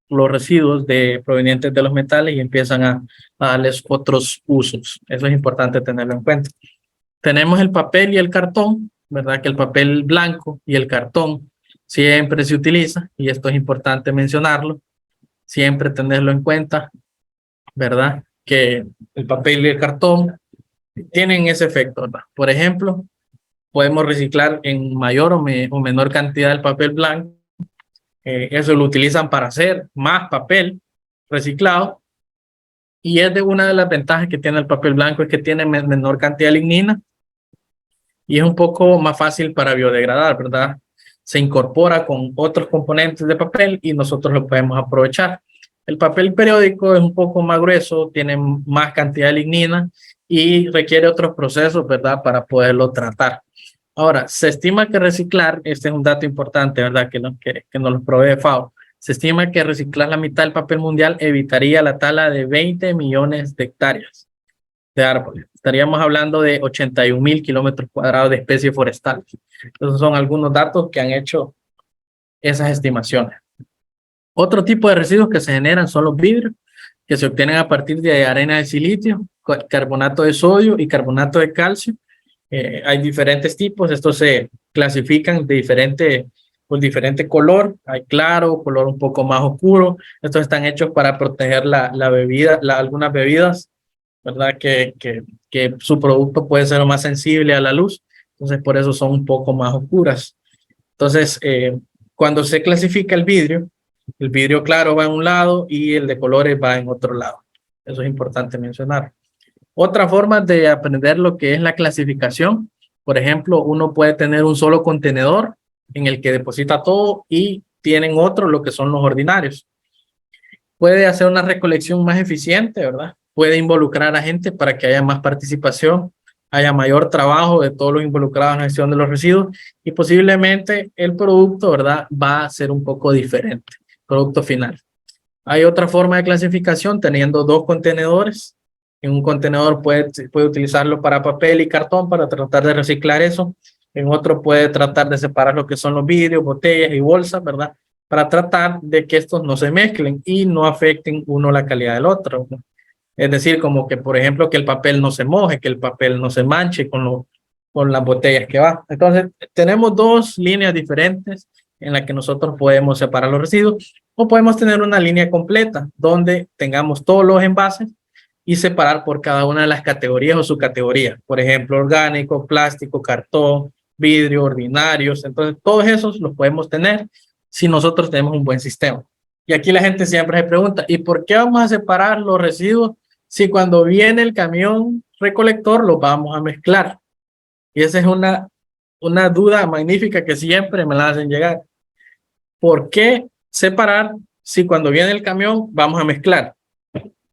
los residuos provenientes de los metales y empiezan a darles otros usos. Eso es importante tenerlo en cuenta. Tenemos el papel y el cartón, ¿verdad? Que el papel blanco y el cartón siempre se utiliza y esto es importante mencionarlo, siempre tenerlo en cuenta, ¿verdad? Que el papel y el cartón tienen ese efecto, ¿verdad? Por ejemplo, podemos reciclar en mayor o menor cantidad el papel blanco. Eso lo utilizan para hacer más papel reciclado Y es de una de las ventajas que tiene el papel blanco, es que tiene menor cantidad de lignina y es un poco más fácil para biodegradar, ¿verdad? Se incorpora con otros componentes de papel y nosotros lo podemos aprovechar. El papel periódico es un poco más grueso, tiene más cantidad de lignina y requiere otros procesos, ¿verdad? Para poderlo tratar. Ahora, se estima que reciclar, este es un dato importante, ¿verdad? Que nos lo provee FAO. Se estima que reciclar la mitad del papel mundial evitaría la tala de 20 millones de hectáreas de árboles. Estaríamos hablando de 81.000 kilómetros cuadrados de especies forestales. Esos son algunos datos que han hecho esas estimaciones. Otro tipo de residuos que se generan son los vidrios, que se obtienen a partir de arena de silicio, carbonato de sodio y carbonato de calcio. Hay diferentes tipos, estos se clasifican de diferente color, hay claro, color un poco más oscuro. Estos están hechos para proteger la bebida, algunas bebidas, ¿verdad? Que su producto puede ser más sensible a la luz, entonces por eso son un poco más oscuras. Entonces, cuando se clasifica el vidrio claro va en un lado y el de colores va en otro lado. Eso es importante mencionar. Otra forma de aprender lo que es la clasificación, por ejemplo, uno puede tener un solo contenedor en el que deposita todo y tienen otro, lo que son los ordinarios. Puede hacer una recolección más eficiente, ¿verdad? Puede involucrar a gente para que haya más participación, haya mayor trabajo de todos los involucrados en la gestión de los residuos y posiblemente el producto, ¿verdad? Va a ser un poco diferente, producto final. Hay otra forma de clasificación teniendo dos contenedores. En un contenedor puede utilizarlo para papel y cartón para tratar de reciclar eso. En otro puede tratar de separar lo que son los vidrios, botellas y bolsas, ¿verdad? Para tratar de que estos no se mezclen y no afecten uno la calidad del otro, ¿no? Es decir, como que, por ejemplo, que el papel no se moje, que el papel no se manche con las botellas que va. Entonces, tenemos dos líneas diferentes en las que nosotros podemos separar los residuos o podemos tener una línea completa donde tengamos todos los envases y separar por cada una de las categorías o subcategorías. Por ejemplo, orgánico, plástico, cartón, vidrio, ordinarios. Entonces, todos esos los podemos tener si nosotros tenemos un buen sistema. Y aquí la gente siempre se pregunta, ¿y por qué vamos a separar los residuos si cuando viene el camión recolector los vamos a mezclar? Y esa es una duda magnífica que siempre me la hacen llegar. ¿Por qué separar si cuando viene el camión vamos a mezclar?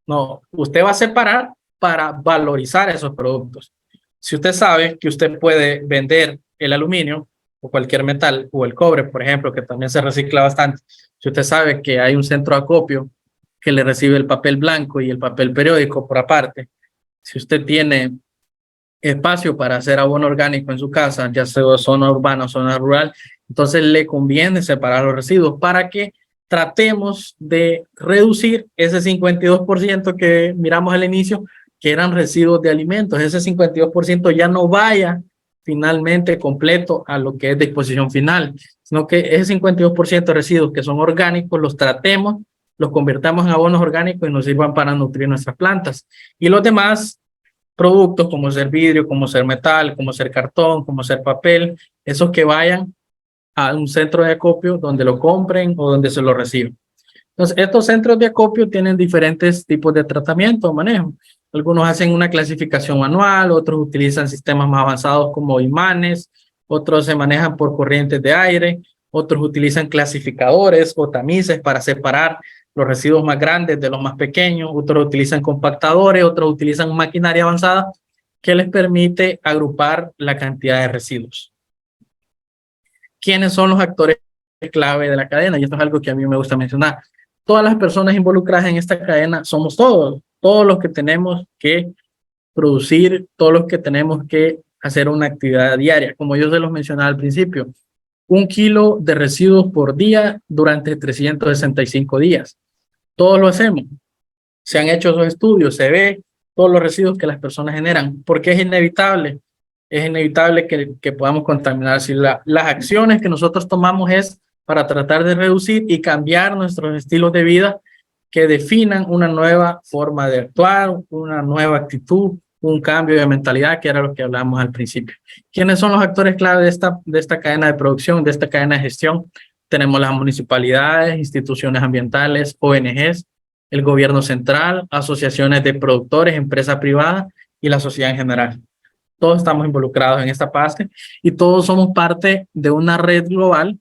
No, usted va a separar para valorizar esos productos. Si usted sabe que usted puede vender el aluminio o cualquier metal o el cobre, por ejemplo, que también se recicla bastante, si usted sabe que hay un centro de acopio que le recibe el papel blanco y el papel periódico por aparte, si usted tiene espacio para hacer abono orgánico en su casa, ya sea zona urbana o zona rural, entonces le conviene separar los residuos para que tratemos de reducir ese 52% que miramos al inicio, que eran residuos de alimentos. Ese 52% ya no vaya finalmente completo a lo que es disposición final, sino que ese 52% de residuos que son orgánicos los tratemos, los convertamos en abonos orgánicos y nos sirvan para nutrir nuestras plantas. Y los demás productos como ser vidrio, como ser metal, como ser cartón, como ser papel, esos que vayan a un centro de acopio donde lo compren o donde se lo reciben. Entonces, estos centros de acopio tienen diferentes tipos de tratamiento o manejo. Algunos hacen una clasificación manual, otros utilizan sistemas más avanzados como imanes, otros se manejan por corrientes de aire, otros utilizan clasificadores o tamices para separar los residuos más grandes de los más pequeños, otros utilizan compactadores, otros utilizan maquinaria avanzada que les permite agrupar la cantidad de residuos. ¿Quiénes son los actores clave de la cadena? Y esto es algo que a mí me gusta mencionar. Todas las personas involucradas en esta cadena somos todos los que tenemos que producir, todos los que tenemos que hacer una actividad diaria. Como yo se los mencionaba al principio, 1 kilo de residuos por día durante 365 días. Todos lo hacemos. Se han hecho esos estudios, se ve todos los residuos que las personas generan, porque es inevitable que podamos contaminar. Si las acciones que nosotros tomamos es para tratar de reducir y cambiar nuestros estilos de vida que definan una nueva forma de actuar, una nueva actitud, un cambio de mentalidad, que era lo que hablamos al principio. ¿Quiénes son los actores clave de esta cadena de producción, de esta cadena de gestión? Tenemos las municipalidades, instituciones ambientales, ONGs, el gobierno central, asociaciones de productores, empresas privadas y la sociedad en general. Todos estamos involucrados en esta parte y todos somos parte de una red global.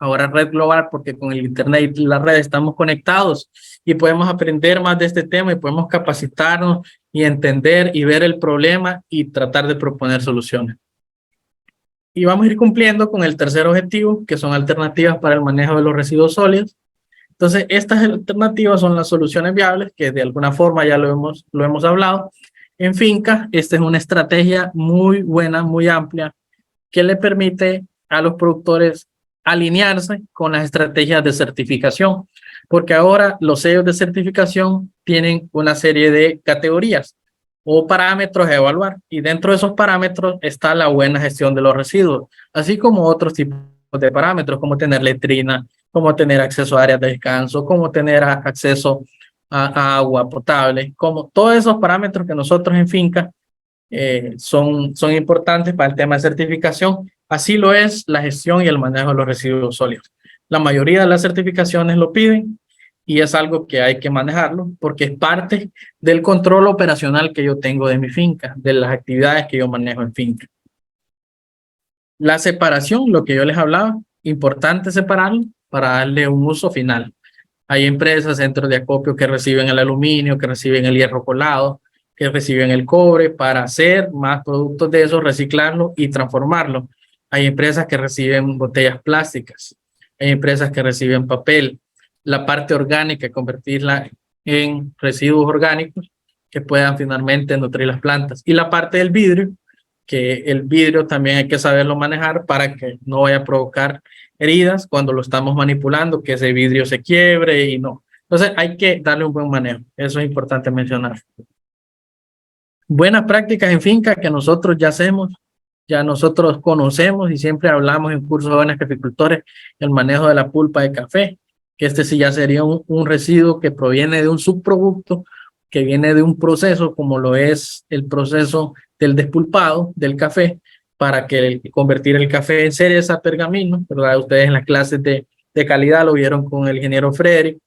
Ahora red global porque con el internet y la red estamos conectados y podemos aprender más de este tema y podemos capacitarnos y entender y ver el problema y tratar de proponer soluciones. Y vamos a ir cumpliendo con el tercer objetivo, que son alternativas para el manejo de los residuos sólidos. Entonces, estas alternativas son las soluciones viables, que de alguna forma ya lo hemos hablado. En finca, esta es una estrategia muy buena, muy amplia, que le permite a los productores alinearse con las estrategias de certificación, porque ahora los sellos de certificación tienen una serie de categorías o parámetros a evaluar, y dentro de esos parámetros está la buena gestión de los residuos, así como otros tipos de parámetros, como tener letrina, como tener acceso a áreas de descanso, como tener acceso a agua potable, como todos esos parámetros que nosotros en finca son importantes para el tema de certificación. Así lo es la gestión y el manejo de los residuos sólidos. La mayoría de las certificaciones lo piden y es algo que hay que manejarlo porque es parte del control operacional que yo tengo de mi finca, de las actividades que yo manejo en finca. La separación, lo que yo les hablaba, importante separarlo para darle un uso final. Hay empresas, centros de acopio que reciben el aluminio, que reciben el hierro colado, que reciben el cobre para hacer más productos de eso, reciclarlo y transformarlo. Hay empresas que reciben botellas plásticas, hay empresas que reciben papel, la parte orgánica, convertirla en residuos orgánicos que puedan finalmente nutrir las plantas. Y la parte del vidrio, que el vidrio también hay que saberlo manejar para que no vaya a provocar heridas cuando lo estamos manipulando, que ese vidrio se quiebre y no. Entonces hay que darle un buen manejo. Eso es importante mencionar. Buenas prácticas en finca que nosotros ya hacemos, ya nosotros conocemos y siempre hablamos en cursos de jóvenes caficultores, el manejo de la pulpa de café, que este sí ya sería un residuo que proviene de un subproducto, que viene de un proceso como lo es el proceso del despulpado del café, para que convertir el café en cereza a pergamino, ¿verdad? Ustedes en las clases de calidad lo vieron con el ingeniero Frederick,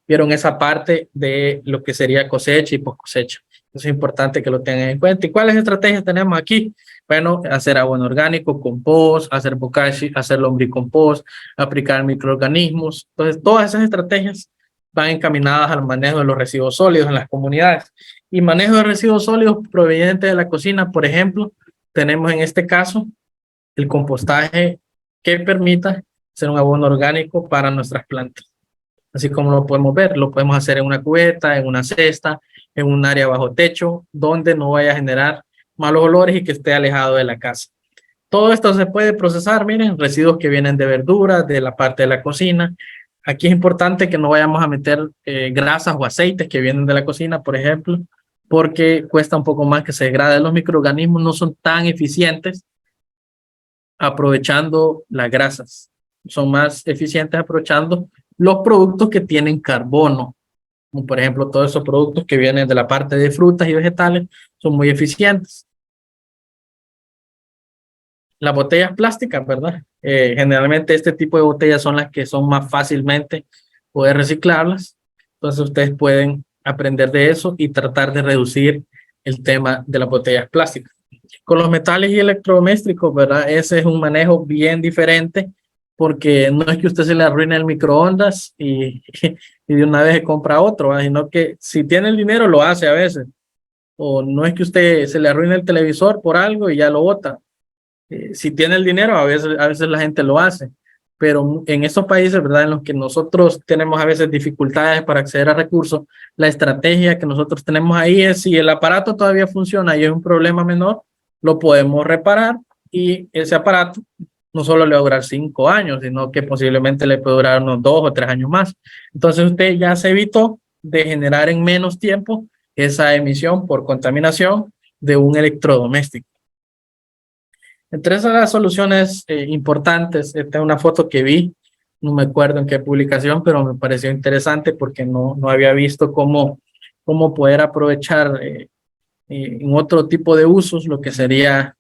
vieron esa parte de lo que sería cosecha y post cosecha. Es importante que lo tengan en cuenta. ¿Y cuáles estrategias tenemos aquí? Bueno, hacer abono orgánico, compost, hacer bokashi, hacer lombricompost, aplicar microorganismos. Entonces, todas esas estrategias van encaminadas al manejo de los residuos sólidos en las comunidades. Y manejo de residuos sólidos provenientes de la cocina, por ejemplo, tenemos en este caso el compostaje que permita hacer un abono orgánico para nuestras plantas. Así como lo podemos ver, lo podemos hacer en una cubeta, en una cesta, en un área bajo techo, donde no vaya a generar malos olores y que esté alejado de la casa. Todo esto se puede procesar, miren, residuos que vienen de verduras, de la parte de la cocina. Aquí es importante que no vayamos a meter grasas o aceites que vienen de la cocina, por ejemplo, porque cuesta un poco más que se degraden. Los microorganismos no son tan eficientes aprovechando las grasas, son más eficientes aprovechando los productos que tienen carbono, como por ejemplo todos esos productos que vienen de la parte de frutas y vegetales son muy eficientes. Las botellas plásticas, ¿verdad? Generalmente este tipo de botellas son las que son más fácilmente poder reciclarlas, entonces ustedes pueden aprender de eso y tratar de reducir el tema de las botellas plásticas. Con los metales y electrodomésticos, ¿verdad? Ese es un manejo bien diferente porque no es que usted se le arruine el microondas y de una vez compra otro, ¿verdad? Sino que si tiene el dinero lo hace a veces. O no es que usted se le arruine el televisor por algo y ya lo bota. Si tiene el dinero, a veces la gente lo hace. Pero en estos países, ¿verdad? En los que nosotros tenemos a veces dificultades para acceder a recursos, la estrategia que nosotros tenemos ahí es si el aparato todavía funciona y es un problema menor, lo podemos reparar y ese aparato no solo le va a durar 5 años, sino que posiblemente le puede durar unos 2 o 3 años más. Entonces usted ya se evitó de generar en menos tiempo esa emisión por contaminación de un electrodoméstico. Entre esas soluciones importantes, esta es una foto que vi, no me acuerdo en qué publicación, pero me pareció interesante porque no había visto cómo poder aprovechar en otro tipo de usos lo que sería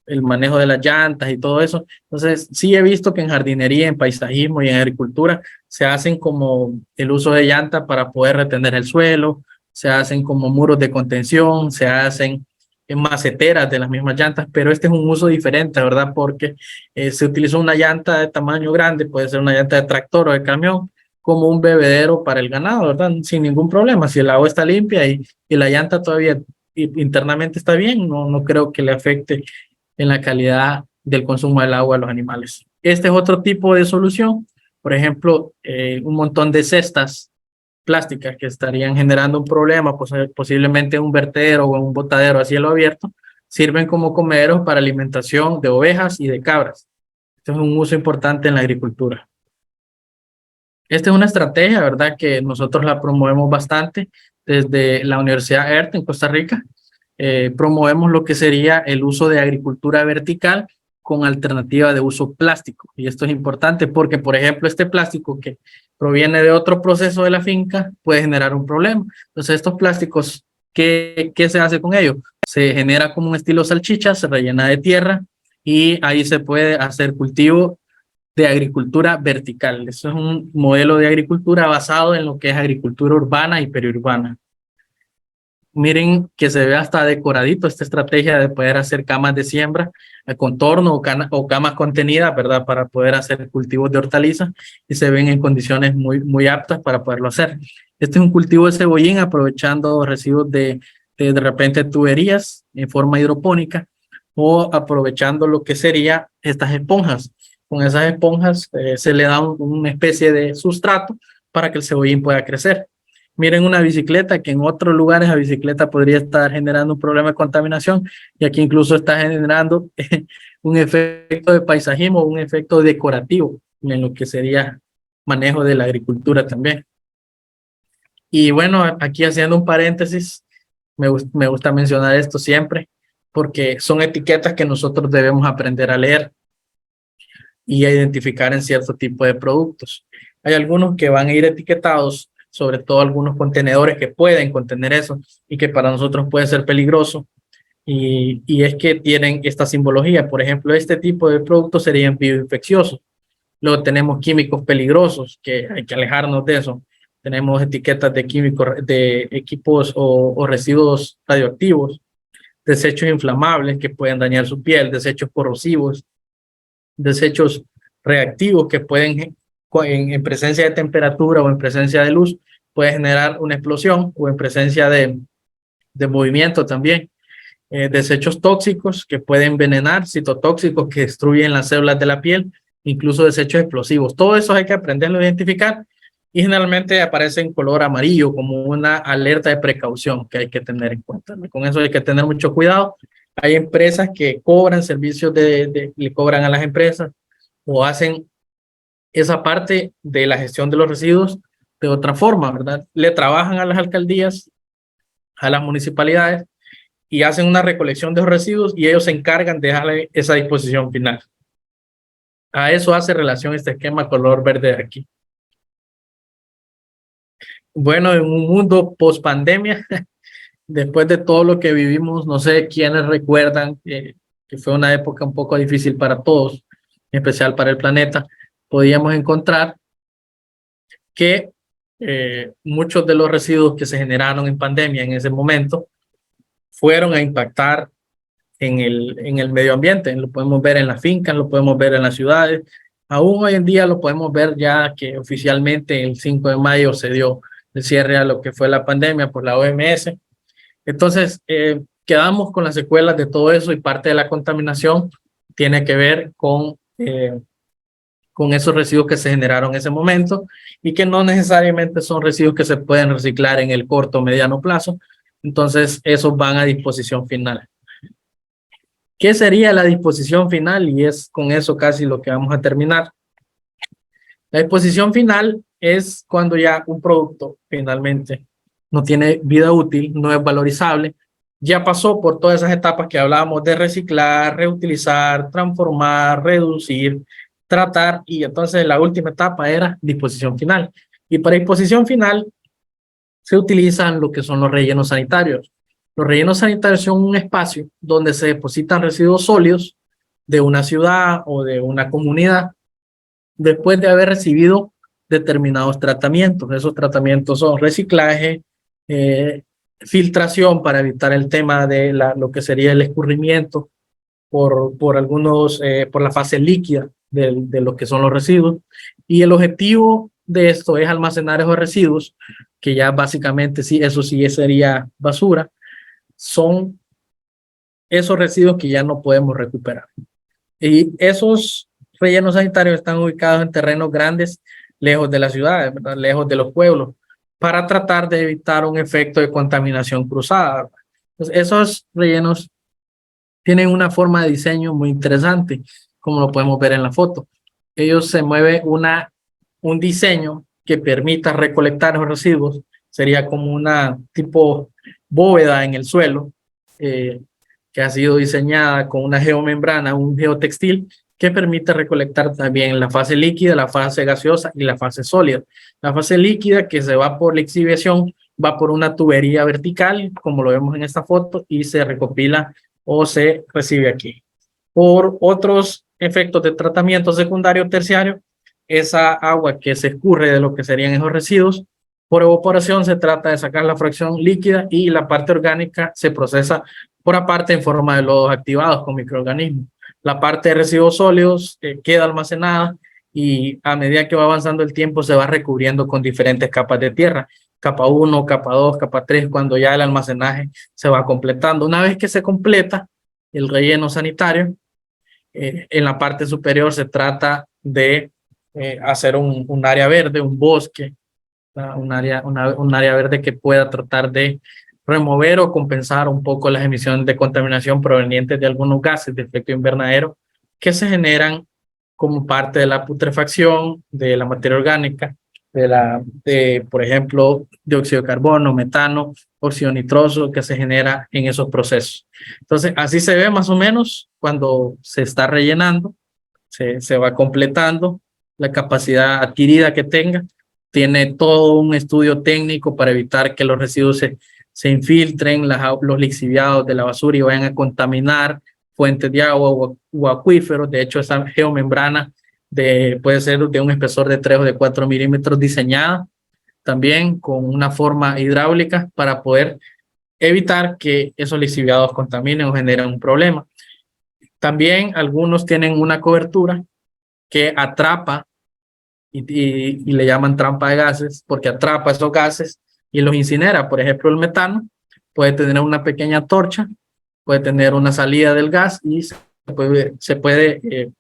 el manejo de las llantas y todo eso. Entonces, sí he visto que en jardinería, en paisajismo y en agricultura se hacen como el uso de llanta para poder retener el suelo, se hacen como muros de contención, se hacen en maceteras de las mismas llantas, pero este es un uso diferente, ¿verdad? Porque se utiliza una llanta de tamaño grande, puede ser una llanta de tractor o de camión, como un bebedero para el ganado, ¿verdad? Sin ningún problema. Si el agua está limpia y la llanta todavía internamente está bien, no creo que le afecte en la calidad del consumo del agua a los animales. Este es otro tipo de solución. Por ejemplo, un montón de cestas plásticas que estarían generando un problema, posiblemente un vertedero o un botadero a cielo abierto, sirven como comederos para alimentación de ovejas y de cabras. Este es un uso importante en la agricultura. Esta es una estrategia, ¿verdad?, que nosotros la promovemos bastante desde la Universidad ERT en Costa Rica. Promovemos lo que sería el uso de agricultura vertical con alternativa de uso plástico. Y esto es importante porque, por ejemplo, este plástico que proviene de otro proceso de la finca puede generar un problema. Entonces, estos plásticos, ¿qué se hace con ellos? Se genera como un estilo salchicha, se rellena de tierra y ahí se puede hacer cultivo de agricultura vertical. Eso es un modelo de agricultura basado en lo que es agricultura urbana y periurbana. Miren que se ve hasta decoradito esta estrategia de poder hacer camas de siembra, contorno o camas contenidas, ¿verdad? Para poder hacer cultivos de hortalizas y se ven en condiciones muy aptas para poderlo hacer. Este es un cultivo de cebollín aprovechando residuos de repente tuberías en forma hidropónica o aprovechando lo que sería estas esponjas. Con esas esponjas se le da una especie de sustrato para que el cebollín pueda crecer. Miren una bicicleta que en otros lugares la bicicleta podría estar generando un problema de contaminación y aquí incluso está generando un efecto de paisajismo, un efecto decorativo en lo que sería manejo de la agricultura también. Y bueno, aquí haciendo un paréntesis, me gusta mencionar esto siempre porque son etiquetas que nosotros debemos aprender a leer y a identificar en cierto tipo de productos. Hay algunos que van a ir etiquetados, sobre todo algunos contenedores que pueden contener eso y que para nosotros puede ser peligroso. Y es que tienen esta simbología. Por ejemplo, este tipo de productos serían bioinfecciosos. Luego tenemos químicos peligrosos, que hay que alejarnos de eso. Tenemos etiquetas de químicos, de equipos o residuos radioactivos, desechos inflamables que pueden dañar su piel, desechos corrosivos, desechos reactivos que pueden, en presencia de temperatura o en presencia de luz, puede generar una explosión o en presencia de movimiento también. Desechos tóxicos que pueden envenenar, citotóxicos que destruyen las células de la piel, incluso desechos explosivos. Todo eso hay que aprenderlo a identificar y generalmente aparece en color amarillo como una alerta de precaución que hay que tener en cuenta. Con eso hay que tener mucho cuidado. Hay empresas que cobran servicios le cobran a las empresas o hacen esa parte de la gestión de los residuos de otra forma, ¿verdad? Le trabajan a las alcaldías, a las municipalidades y hacen una recolección de los residuos y ellos se encargan de dejarle esa disposición final. A eso hace relación este esquema color verde de aquí. Bueno, en un mundo post pandemia, después de todo lo que vivimos, no sé quiénes recuerdan que fue una época un poco difícil para todos, en especial para el planeta, podíamos encontrar que muchos de los residuos que se generaron en pandemia en ese momento fueron a impactar en el medio ambiente. Lo podemos ver en las fincas, lo podemos ver en las ciudades. Aún hoy en día lo podemos ver ya que oficialmente el 5 de mayo se dio el cierre a lo que fue la pandemia por la OMS. Entonces, quedamos con las secuelas de todo eso y parte de la contaminación tiene que ver con esos residuos que se generaron en ese momento y que no necesariamente son residuos que se pueden reciclar en el corto o mediano plazo. Entonces, esos van a disposición final. ¿Qué sería la disposición final? Y es con eso casi lo que vamos a terminar. La disposición final es cuando ya un producto finalmente no tiene vida útil, no es valorizable, ya pasó por todas esas etapas que hablábamos de reciclar, reutilizar, transformar, reducir, tratar, y entonces la última etapa era disposición final. Y para disposición final se utilizan lo que son los rellenos sanitarios. Los rellenos sanitarios son un espacio donde se depositan residuos sólidos de una ciudad o de una comunidad después de haber recibido determinados tratamientos. Esos tratamientos son reciclaje, filtración para evitar el tema de lo que sería el escurrimiento por la fase líquida de lo que son los residuos. Y el objetivo de esto es almacenar esos residuos, que ya básicamente sí, eso sí sería basura, son esos residuos que ya no podemos recuperar. Y esos rellenos sanitarios están ubicados en terrenos grandes, lejos de las ciudades, ¿verdad? Lejos de los pueblos, para tratar de evitar un efecto de contaminación cruzada. Entonces, esos rellenos tienen una forma de diseño muy interesante, como lo podemos ver en la foto. Ellos se mueve un diseño que permita recolectar los residuos, sería como una tipo bóveda en el suelo, que ha sido diseñada con una geomembrana, un geotextil, que permite recolectar también la fase líquida, la fase gaseosa y la fase sólida. La fase líquida, que se va por la exhibición, va por una tubería vertical, como lo vemos en esta foto, y se recopila o se recibe aquí. Por otros efectos de tratamiento secundario o terciario, esa agua que se escurre de lo que serían esos residuos, por evaporación se trata de sacar la fracción líquida y la parte orgánica se procesa por aparte en forma de lodos activados con microorganismos. La parte de residuos sólidos queda almacenada y a medida que va avanzando el tiempo se va recubriendo con diferentes capas de tierra. Capa 1, capa 2, capa 3, cuando ya el almacenaje se va completando. Una vez que se completa el relleno sanitario, en la parte superior se trata de hacer un área verde, un bosque, un área verde que pueda tratar de remover o compensar un poco las emisiones de contaminación provenientes de algunos gases de efecto invernadero que se generan como parte de la putrefacción de la materia orgánica, por ejemplo, dióxido de carbono, metano, óxido nitroso que se genera en esos procesos. Entonces, así se ve más o menos cuando se está rellenando, se va completando la capacidad adquirida que tenga. Tiene todo un estudio técnico para evitar que los residuos se infiltren, los lixiviados de la basura y vayan a contaminar fuentes de agua o acuíferos. De hecho, esa geomembrana puede ser de un espesor de 3 o de 4 milímetros diseñada también con una forma hidráulica para poder evitar que esos lixiviados contaminen o generen un problema. También algunos tienen una cobertura que atrapa y le llaman trampa de gases porque atrapa esos gases y los incinera. Por ejemplo, el metano puede tener una pequeña torcha, puede tener una salida del gas y se puede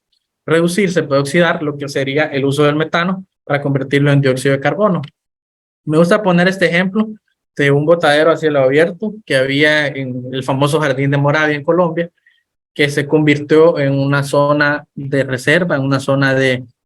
reducir, se puede oxidar lo que sería el uso del metano para convertirlo en dióxido de carbono. Me gusta poner este ejemplo de un botadero a cielo abierto que había en el famoso Jardín de Moravia en Colombia, que se convirtió en una zona de reserva, en una zona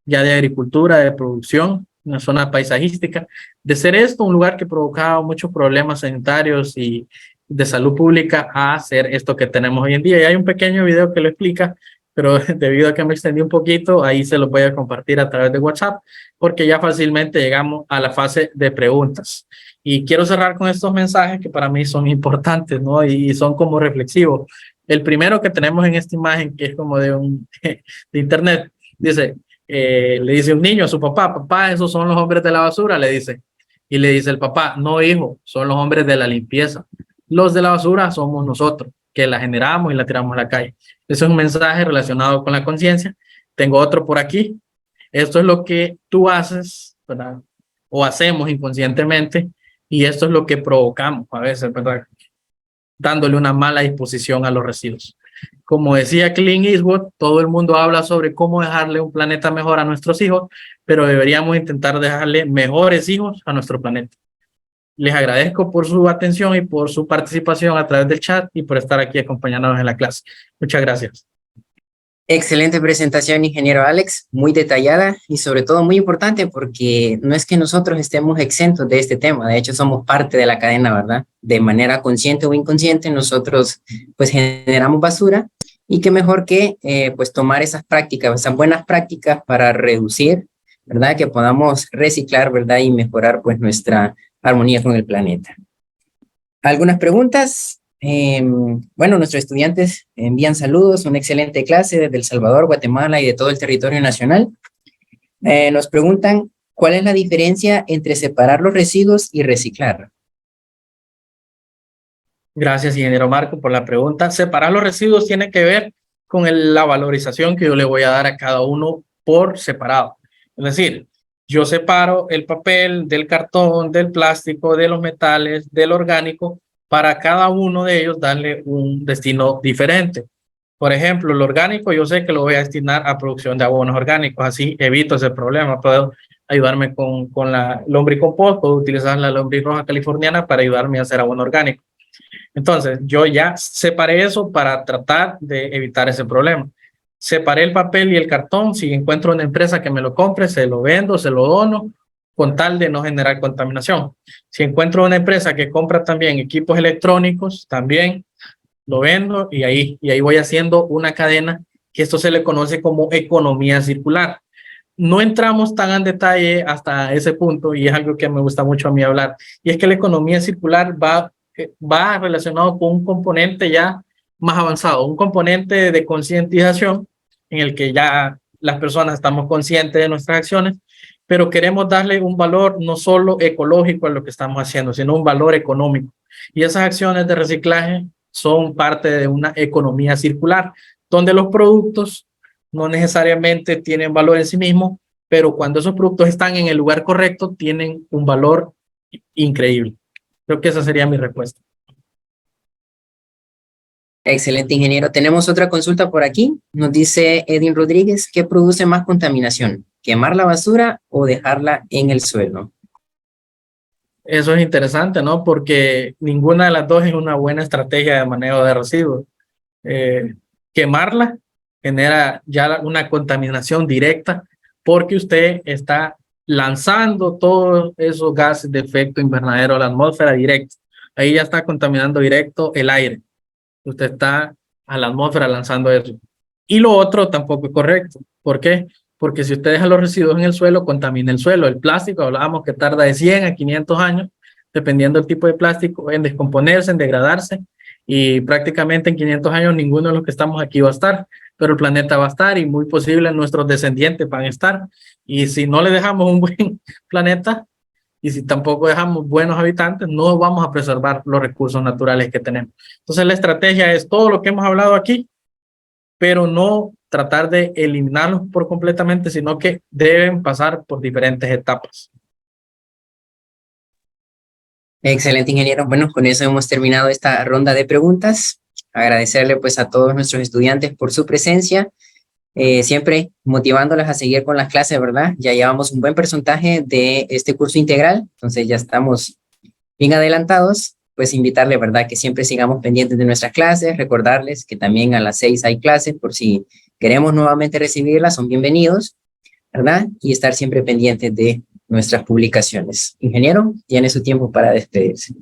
ya de agricultura, de producción, una zona paisajística. De ser esto un lugar que provocaba muchos problemas sanitarios y de salud pública a ser esto que tenemos hoy en día. Y hay un pequeño video que lo explica, pero debido a que me extendí un poquito, ahí se lo voy a compartir a través de WhatsApp, porque ya fácilmente llegamos a la fase de preguntas. Y quiero cerrar con estos mensajes que para mí son importantes, ¿no? Y son como reflexivos. El primero que tenemos en esta imagen, que es como de internet, dice, le dice un niño a su papá, papá, esos son los hombres de la basura, le dice. Y le dice el papá, no hijo, son los hombres de la limpieza. Los de la basura somos nosotros, que la generamos y la tiramos a la calle. Ese es un mensaje relacionado con la conciencia. Tengo otro por aquí. Esto es lo que tú haces, ¿verdad? O hacemos inconscientemente, y esto es lo que provocamos a veces, ¿verdad? Dándole una mala disposición a los residuos. Como decía Clint Eastwood, todo el mundo habla sobre cómo dejarle un planeta mejor a nuestros hijos, pero deberíamos intentar dejarle mejores hijos a nuestro planeta. Les agradezco por su atención y por su participación a través del chat y por estar aquí acompañándonos en la clase. Muchas gracias. Excelente presentación, ingeniero Alex, muy detallada y sobre todo muy importante porque no es que nosotros estemos exentos de este tema, de hecho somos parte de la cadena, ¿verdad? De manera consciente o inconsciente nosotros pues generamos basura y qué mejor que pues tomar esas prácticas, esas buenas prácticas para reducir, ¿verdad? Que podamos reciclar, ¿verdad? Y mejorar pues nuestra armonía con el planeta. ¿Algunas preguntas? Bueno, nuestros estudiantes envían saludos, una excelente clase desde El Salvador, Guatemala y de todo el territorio nacional. Nos preguntan, ¿cuál es la diferencia entre separar los residuos y reciclar? Gracias, ingeniero Marco, por la pregunta. Separar los residuos tiene que ver con la valorización que yo le voy a dar a cada uno por separado. Es decir, yo separo el papel del cartón, del plástico, de los metales, del orgánico, para cada uno de ellos darle un destino diferente. Por ejemplo, el orgánico yo sé que lo voy a destinar a producción de abonos orgánicos, así evito ese problema. Puedo ayudarme con la lombricompost, puedo utilizar la lombriz roja californiana para ayudarme a hacer abono orgánico. Entonces, yo ya separé eso para tratar de evitar ese problema. Separé el papel y el cartón. Si encuentro una empresa que me lo compre, se lo vendo, se lo dono, con tal de no generar contaminación. Si encuentro una empresa que compra también equipos electrónicos, también lo vendo y ahí voy haciendo una cadena que esto se le conoce como economía circular. No entramos tan en detalle hasta ese punto y es algo que me gusta mucho a mí hablar. Y es que la economía circular va relacionado con un componente ya más avanzado, un componente de concientización en el que ya las personas estamos conscientes de nuestras acciones, pero queremos darle un valor no solo ecológico a lo que estamos haciendo, sino un valor económico. Y esas acciones de reciclaje son parte de una economía circular, donde los productos no necesariamente tienen valor en sí mismos, pero cuando esos productos están en el lugar correcto, tienen un valor increíble. Creo que esa sería mi respuesta. Excelente, ingeniero. Tenemos otra consulta por aquí. Nos dice Edwin Rodríguez, ¿qué produce más contaminación? ¿Quemar la basura o dejarla en el suelo? Eso es interesante, ¿no? Porque ninguna de las dos es una buena estrategia de manejo de residuos. Quemarla genera ya una contaminación directa porque usted está lanzando todos esos gases de efecto invernadero a la atmósfera directo. Ahí ya está contaminando directo el aire. Usted está a la atmósfera lanzando eso. Y lo otro tampoco es correcto. ¿Por qué? Porque si usted deja los residuos en el suelo, contamina el suelo. El plástico, hablábamos que tarda de 100 a 500 años, dependiendo del tipo de plástico, en descomponerse, en degradarse. Y prácticamente en 500 años ninguno de los que estamos aquí va a estar, pero el planeta va a estar y muy posible nuestros descendientes van a estar. Y si no le dejamos un buen planeta, y si tampoco dejamos buenos habitantes, no vamos a preservar los recursos naturales que tenemos. Entonces la estrategia es todo lo que hemos hablado aquí, pero no tratar de eliminarlos por completamente, sino que deben pasar por diferentes etapas. Excelente, ingeniero. Bueno, con eso hemos terminado esta ronda de preguntas. Agradecerle pues a todos nuestros estudiantes por su presencia, siempre motivándolas a seguir con las clases, ¿verdad? Ya llevamos un buen porcentaje de este curso integral, entonces ya estamos bien adelantados. Pues invitarles, ¿verdad? Que siempre sigamos pendientes de nuestras clases, recordarles que también a las 6 hay clases por si queremos nuevamente recibirlas, son bienvenidos, ¿verdad? Y estar siempre pendientes de nuestras publicaciones. Ingeniero, tiene su tiempo para despedirse.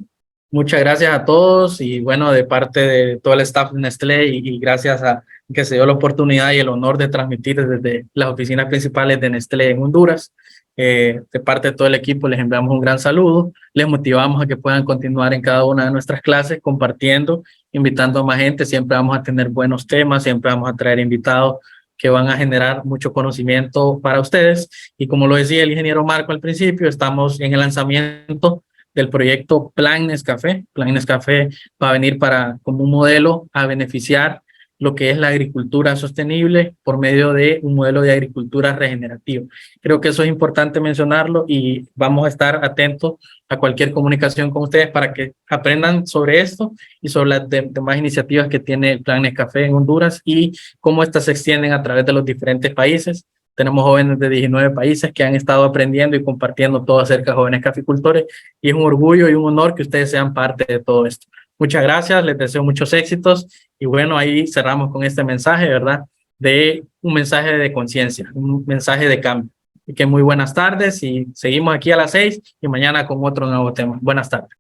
Muchas gracias a todos y bueno, de parte de todo el staff de Nestlé y gracias a que se dio la oportunidad y el honor de transmitir desde las oficinas principales de Nestlé en Honduras. De parte de todo el equipo les enviamos un gran saludo, les motivamos a que puedan continuar en cada una de nuestras clases compartiendo, invitando a más gente, siempre vamos a tener buenos temas, siempre vamos a traer invitados que van a generar mucho conocimiento para ustedes y como lo decía el ingeniero Marco al principio, estamos en el lanzamiento del proyecto Plan Nescafé. Plan Nescafé va a venir como un modelo a beneficiar lo que es la agricultura sostenible por medio de un modelo de agricultura regenerativa. Creo que eso es importante mencionarlo y vamos a estar atentos a cualquier comunicación con ustedes para que aprendan sobre esto y sobre las demás iniciativas que tiene el Plan Nescafé en Honduras y cómo estas se extienden a través de los diferentes países. Tenemos jóvenes de 19 países que han estado aprendiendo y compartiendo todo acerca de jóvenes caficultores y es un orgullo y un honor que ustedes sean parte de todo esto. Muchas gracias, les deseo muchos éxitos y bueno, ahí cerramos con este mensaje, ¿verdad? De un mensaje de conciencia, un mensaje de cambio. Y que muy buenas tardes y seguimos aquí a las 6 y mañana con otro nuevo tema. Buenas tardes.